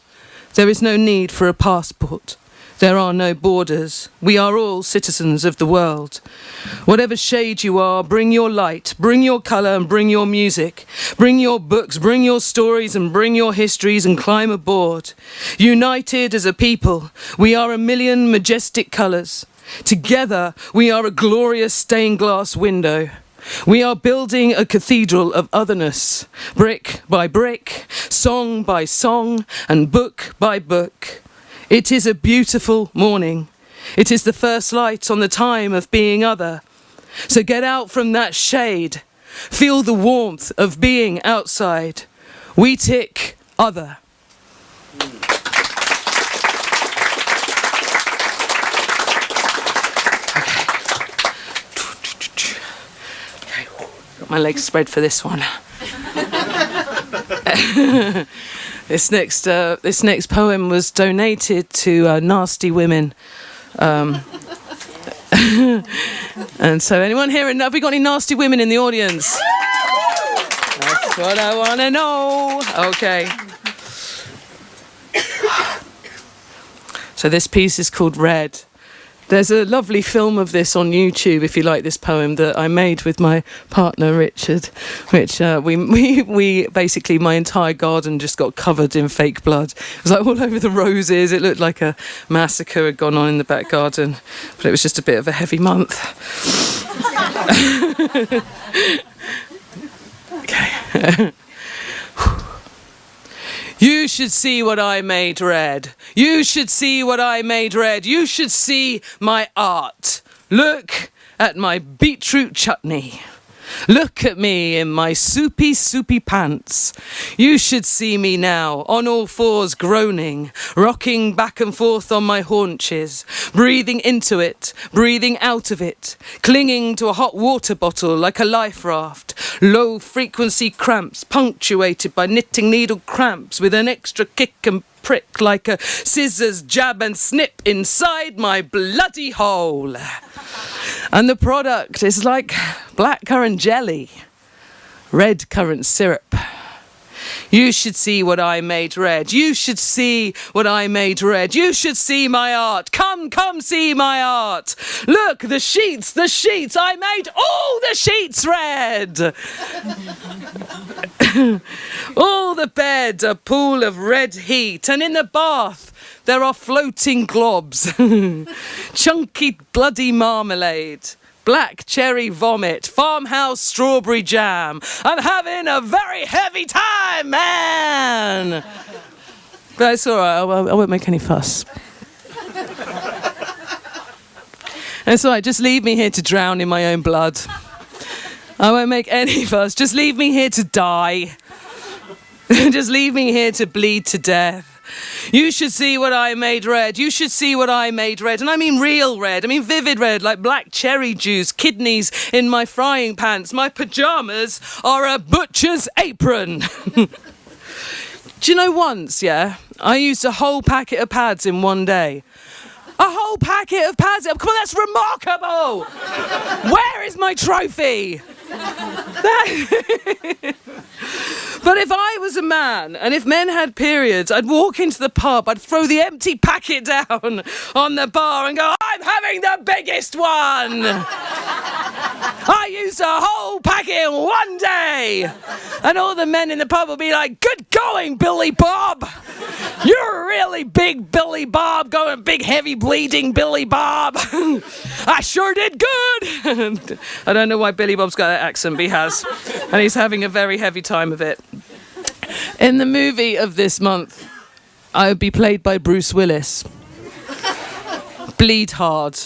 There is no need for a passport. There are no borders. We are all citizens of the world. Whatever shade you are, bring your light, bring your colour and bring your music. Bring your books, bring your stories and bring your histories and climb aboard. United as a people, we are a million majestic colours. Together, we are a glorious stained glass window. We are building a cathedral of otherness, brick by brick, song by song, and book by book. It is a beautiful morning. It is the first light on the time of being other. So get out from that shade. Feel the warmth of being outside. We tick other. My legs spread for this one. This next poem was donated to Nasty Women, and so anyone here? Have we got any nasty women in the audience? That's what I want to know. Okay. So this piece is called Red. There's a lovely film of this on YouTube, if you like this poem, that I made with my partner Richard, which we basically, my entire garden just got covered in fake blood. It was like all over the roses. It looked like a massacre had gone on in the back garden, but it was just a bit of a heavy month. Okay. You should see what I made red. You should see what I made red. You should see my art. Look at my beetroot chutney. Look at me in my soupy, soupy pants. You should see me now, on all fours groaning, rocking back and forth on my haunches, breathing into it, breathing out of it, clinging to a hot water bottle like a life raft, low frequency cramps punctuated by knitting needle cramps with an extra kick and prick like a scissors jab and snip inside my bloody hole. And the product is like blackcurrant jelly, red currant syrup. You should see what I made red. You should see what I made red. You should see my art. Come see my art. Look, the sheets. I made all the sheets red. All the bed, a pool of red heat. And in the bath, there are floating globs. Chunky bloody marmalade. Black cherry vomit, farmhouse strawberry jam. I'm having a very heavy time, man! But it's all right, I won't make any fuss. It's all right, just leave me here to drown in my own blood. I won't make any fuss, just leave me here to die. Just leave me here to bleed to death. You should see what I made red. You should see what I made red. And I mean real red. I mean vivid red, like black cherry juice, kidneys in my frying pants. My pyjamas are a butcher's apron. Do you know once, yeah, I used a whole packet of pads in one day. A whole packet of pads. Come on, that's remarkable. Where is my trophy? But if I was a man, and if men had periods, I'd walk into the pub, I'd throw the empty packet down on the bar and go, I'm having the biggest one! I used a whole packet in one day! And all the men in the pub would be like, good going, Billy Bob! You're a really big Billy Bob, going big heavy bleeding Billy Bob! I sure did good! I don't know why Billy Bob's got that accent, but he has. And he's having a very heavy time of it. In the movie of this month, I would be played by Bruce Willis. Bleed hard.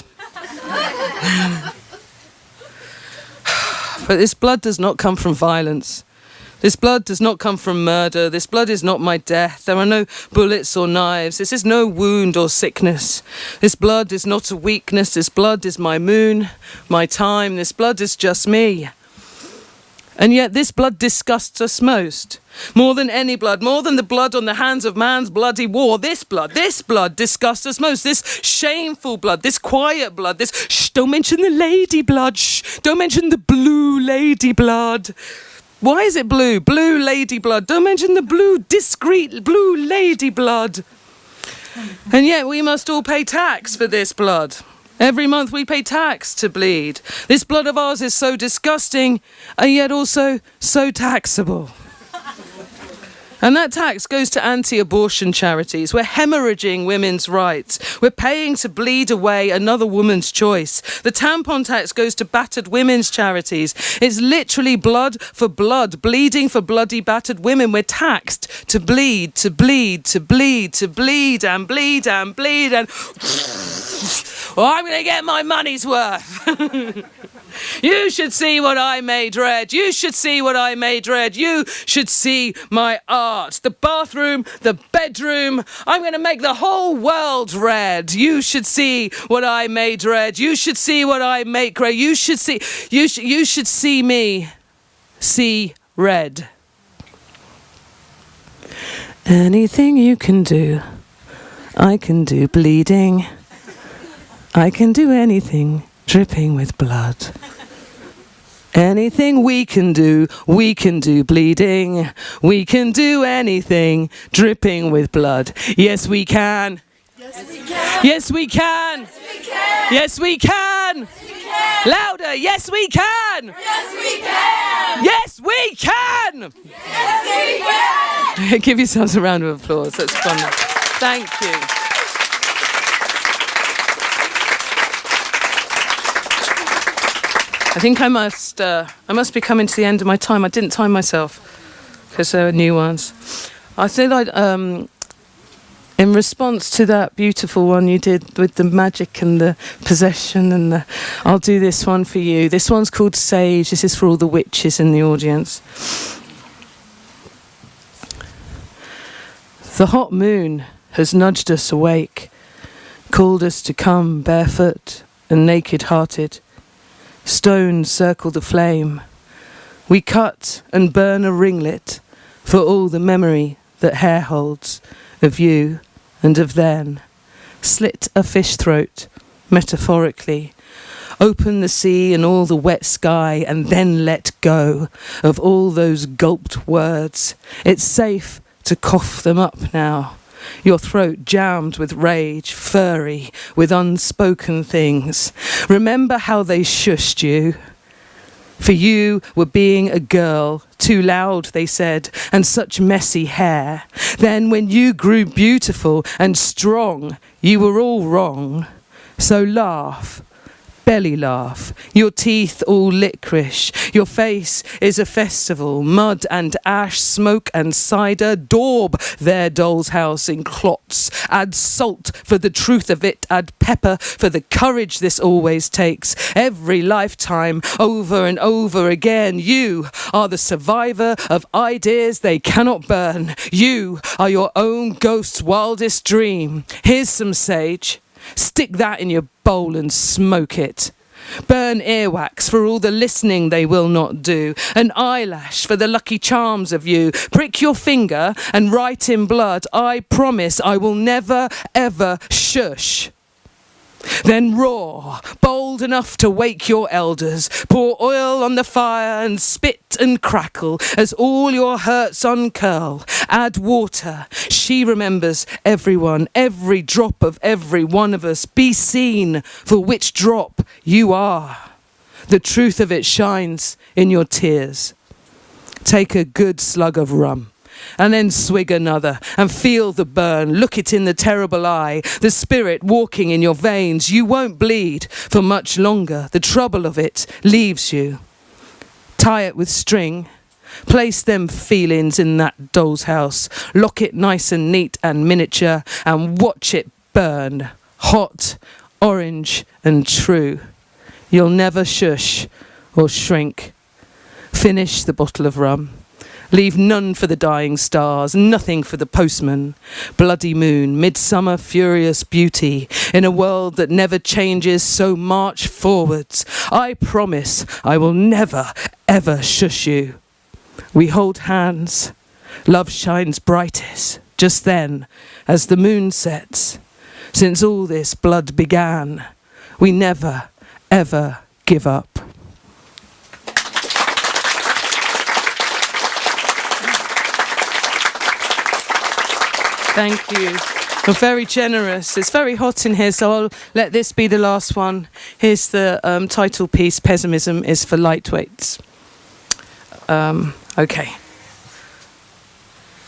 But this blood does not come from violence. This blood does not come from murder. This blood is not my death. There are no bullets or knives. This is no wound or sickness. This blood is not a weakness. This blood is my moon, my time. This blood is just me. And yet this blood disgusts us most. More than any blood, more than the blood on the hands of man's bloody war. This blood disgusts us most. This shameful blood, this quiet blood, this shh, don't mention the lady blood, shh, don't mention the blue lady blood. Why is it blue? Blue lady blood. Don't mention the blue, discreet blue lady blood. And yet we must all pay tax for this blood. Every month we pay tax to bleed. This blood of ours is so disgusting and yet also so taxable. And that tax goes to anti-abortion charities. We're hemorrhaging women's rights. We're paying to bleed away another woman's choice. The tampon tax goes to battered women's charities. It's literally blood for blood, bleeding for bloody battered women. We're taxed to bleed, to bleed, to bleed, to bleed and bleed and bleed and... Well, I'm going to get my money's worth. You should see what I made red. You should see what I made red. You should see my art. The bathroom, the bedroom. I'm going to make the whole world red. You should see what I made red. You should see what I make red. You should see me see red. Anything you can do, I can do bleeding. I can do anything dripping with blood. Anything we can do bleeding. We can do anything dripping with blood. Yes, we can. Yes, we can. Yes, we can. Yes, we can. Yes, we can. Louder. Yes, we can. Yes, we can. Yes, we can. Yes, we can. Give yourselves a round of applause. That's fun. Thank you. I think I must be coming to the end of my time. I didn't time myself because there are new ones. I said In response to that beautiful one you did with the magic and the possession and I'll do this one for you. This one's called Sage. This is for all the witches in the audience. The hot moon has nudged us awake, called us to come barefoot and naked-hearted. Stones circle the flame. We cut and burn a ringlet for all the memory that hair holds of you and of then. Slit a fish throat, metaphorically. Open the sea and all the wet sky and then let go of all those gulped words. It's safe to cough them up now. Your throat jammed with rage, furry with unspoken things. Remember how they shushed you? For you were being a girl, too loud, they said, and such messy hair. Then when you grew beautiful and strong, you were all wrong. So laugh. Belly laugh, your teeth all licorice, your face is a festival, mud and ash, smoke and cider, daub their doll's house in clots, add salt for the truth of it, add pepper for the courage this always takes, every lifetime, over and over again. You are the survivor of ideas they cannot burn, you are your own ghost's wildest dream. Here's some sage. Stick that in your bowl and smoke it. Burn earwax for all the listening they will not do. An eyelash for the lucky charms of you. Prick your finger and write in blood, I promise I will never ever shush. Then roar, bold enough to wake your elders. Pour oil on the fire and spit and crackle as all your hurts uncurl. Add water. She remembers everyone, every drop of every one of us. Be seen for which drop you are. The truth of it shines in your tears. Take a good slug of rum. And then swig another and feel the burn. Look it in the terrible eye, the spirit walking in your veins. You won't bleed for much longer. The trouble of it leaves you. Tie it with string. Place them feelings in that doll's house. Lock it nice and neat and miniature and watch it burn. Hot, orange and true. You'll never shush or shrink. Finish the bottle of rum. Leave none for the dying stars, nothing for the postman. Bloody moon, midsummer furious beauty, in a world that never changes, so march forwards. I promise I will never, ever shush you. We hold hands. Love shines brightest, just then, as the moon sets. Since all this blood began, we never, ever give up. Thank you. You're very generous. It's very hot in here, so I'll let this be the last one. Here's the title piece, Pessimism is for Lightweights. Okay.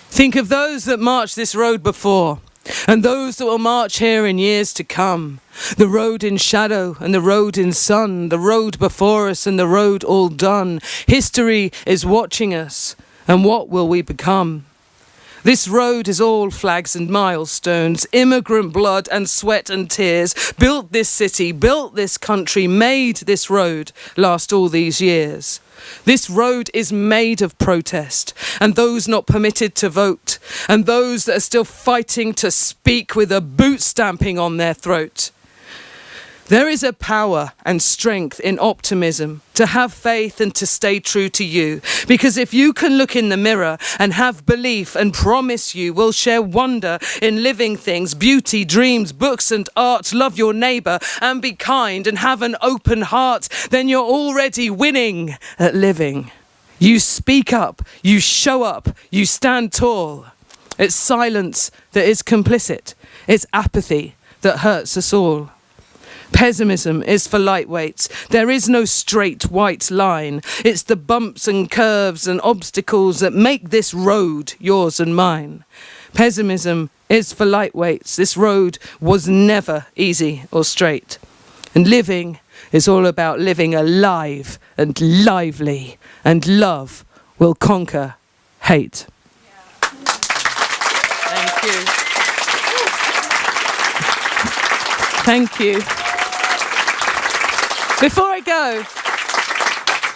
Think of those that marched this road before, and those that will march here in years to come. The road in shadow and the road in sun, the road before us and the road all done. History is watching us, and what will we become? This road is all flags and milestones, immigrant blood and sweat and tears, built this city, built this country, made this road last all these years. This road is made of protest, and those not permitted to vote, and those that are still fighting to speak with a boot stamping on their throat. There is a power and strength in optimism, to have faith and to stay true to you. Because if you can look in the mirror and have belief and promise you will share wonder in living things, beauty, dreams, books and art, love your neighbour and be kind and have an open heart, then you're already winning at living. You speak up, you show up, you stand tall. It's silence that is complicit. It's apathy that hurts us all. Pessimism is for lightweights. There is no straight white line. It's the bumps and curves and obstacles that make this road yours and mine. Pessimism is for lightweights. This road was never easy or straight. And living is all about living alive and lively, and love will conquer hate. Thank you. Thank you. Before I go,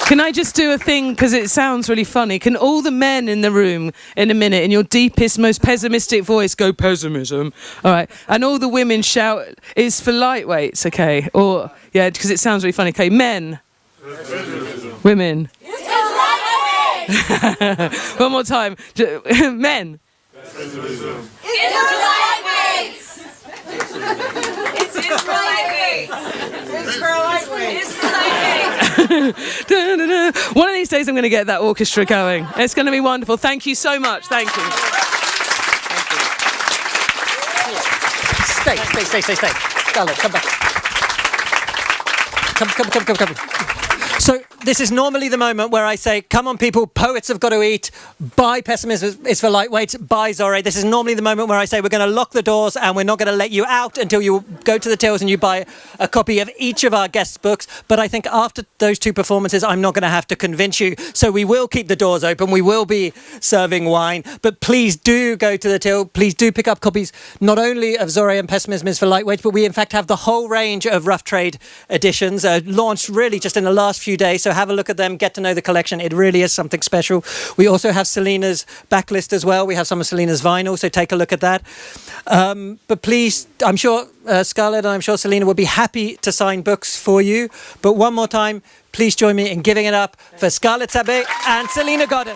can I just do a thing, because it sounds really funny? Can all the men in the room in a minute, in your deepest, most pessimistic voice, go pessimism? All right. And all the women shout, it's for lightweights, okay? Or, yeah, because it sounds really funny. Okay, men. Pessimism. Women. It's for lightweights. One more time. Men. Pessimism. It's for lightweights. It's for lightweights. It's for lightweights. It's for lightweights. One of these days I'm going to get that orchestra going. It's going to be wonderful. Thank you so much. Thank you. Stay. Scarlett, come back. Come. So this is normally the moment where I say, come on people, poets have got to eat, buy Pessimism is for Lightweight, buy Zoré. This is normally the moment where I say we're going to lock the doors and we're not going to let you out until you go to the tills and you buy a copy of each of our guests' books. But I think after those two performances, I'm not going to have to convince you. So we will keep the doors open. We will be serving wine. But please do go to the till. Please do pick up copies not only of Zoré and Pessimism is for Lightweight, but we in fact have the whole range of rough trade editions launched really just in the last few days. So have a look at them, get to know the collection. It really is something special. We also have Salena's backlist as well. We have some of Salena's vinyl, so take a look at that. But please, I'm sure Scarlett and I'm sure Salena will be happy to sign books for you. But one more time, please join me in giving it up for Scarlett Sabet and Salena Godden.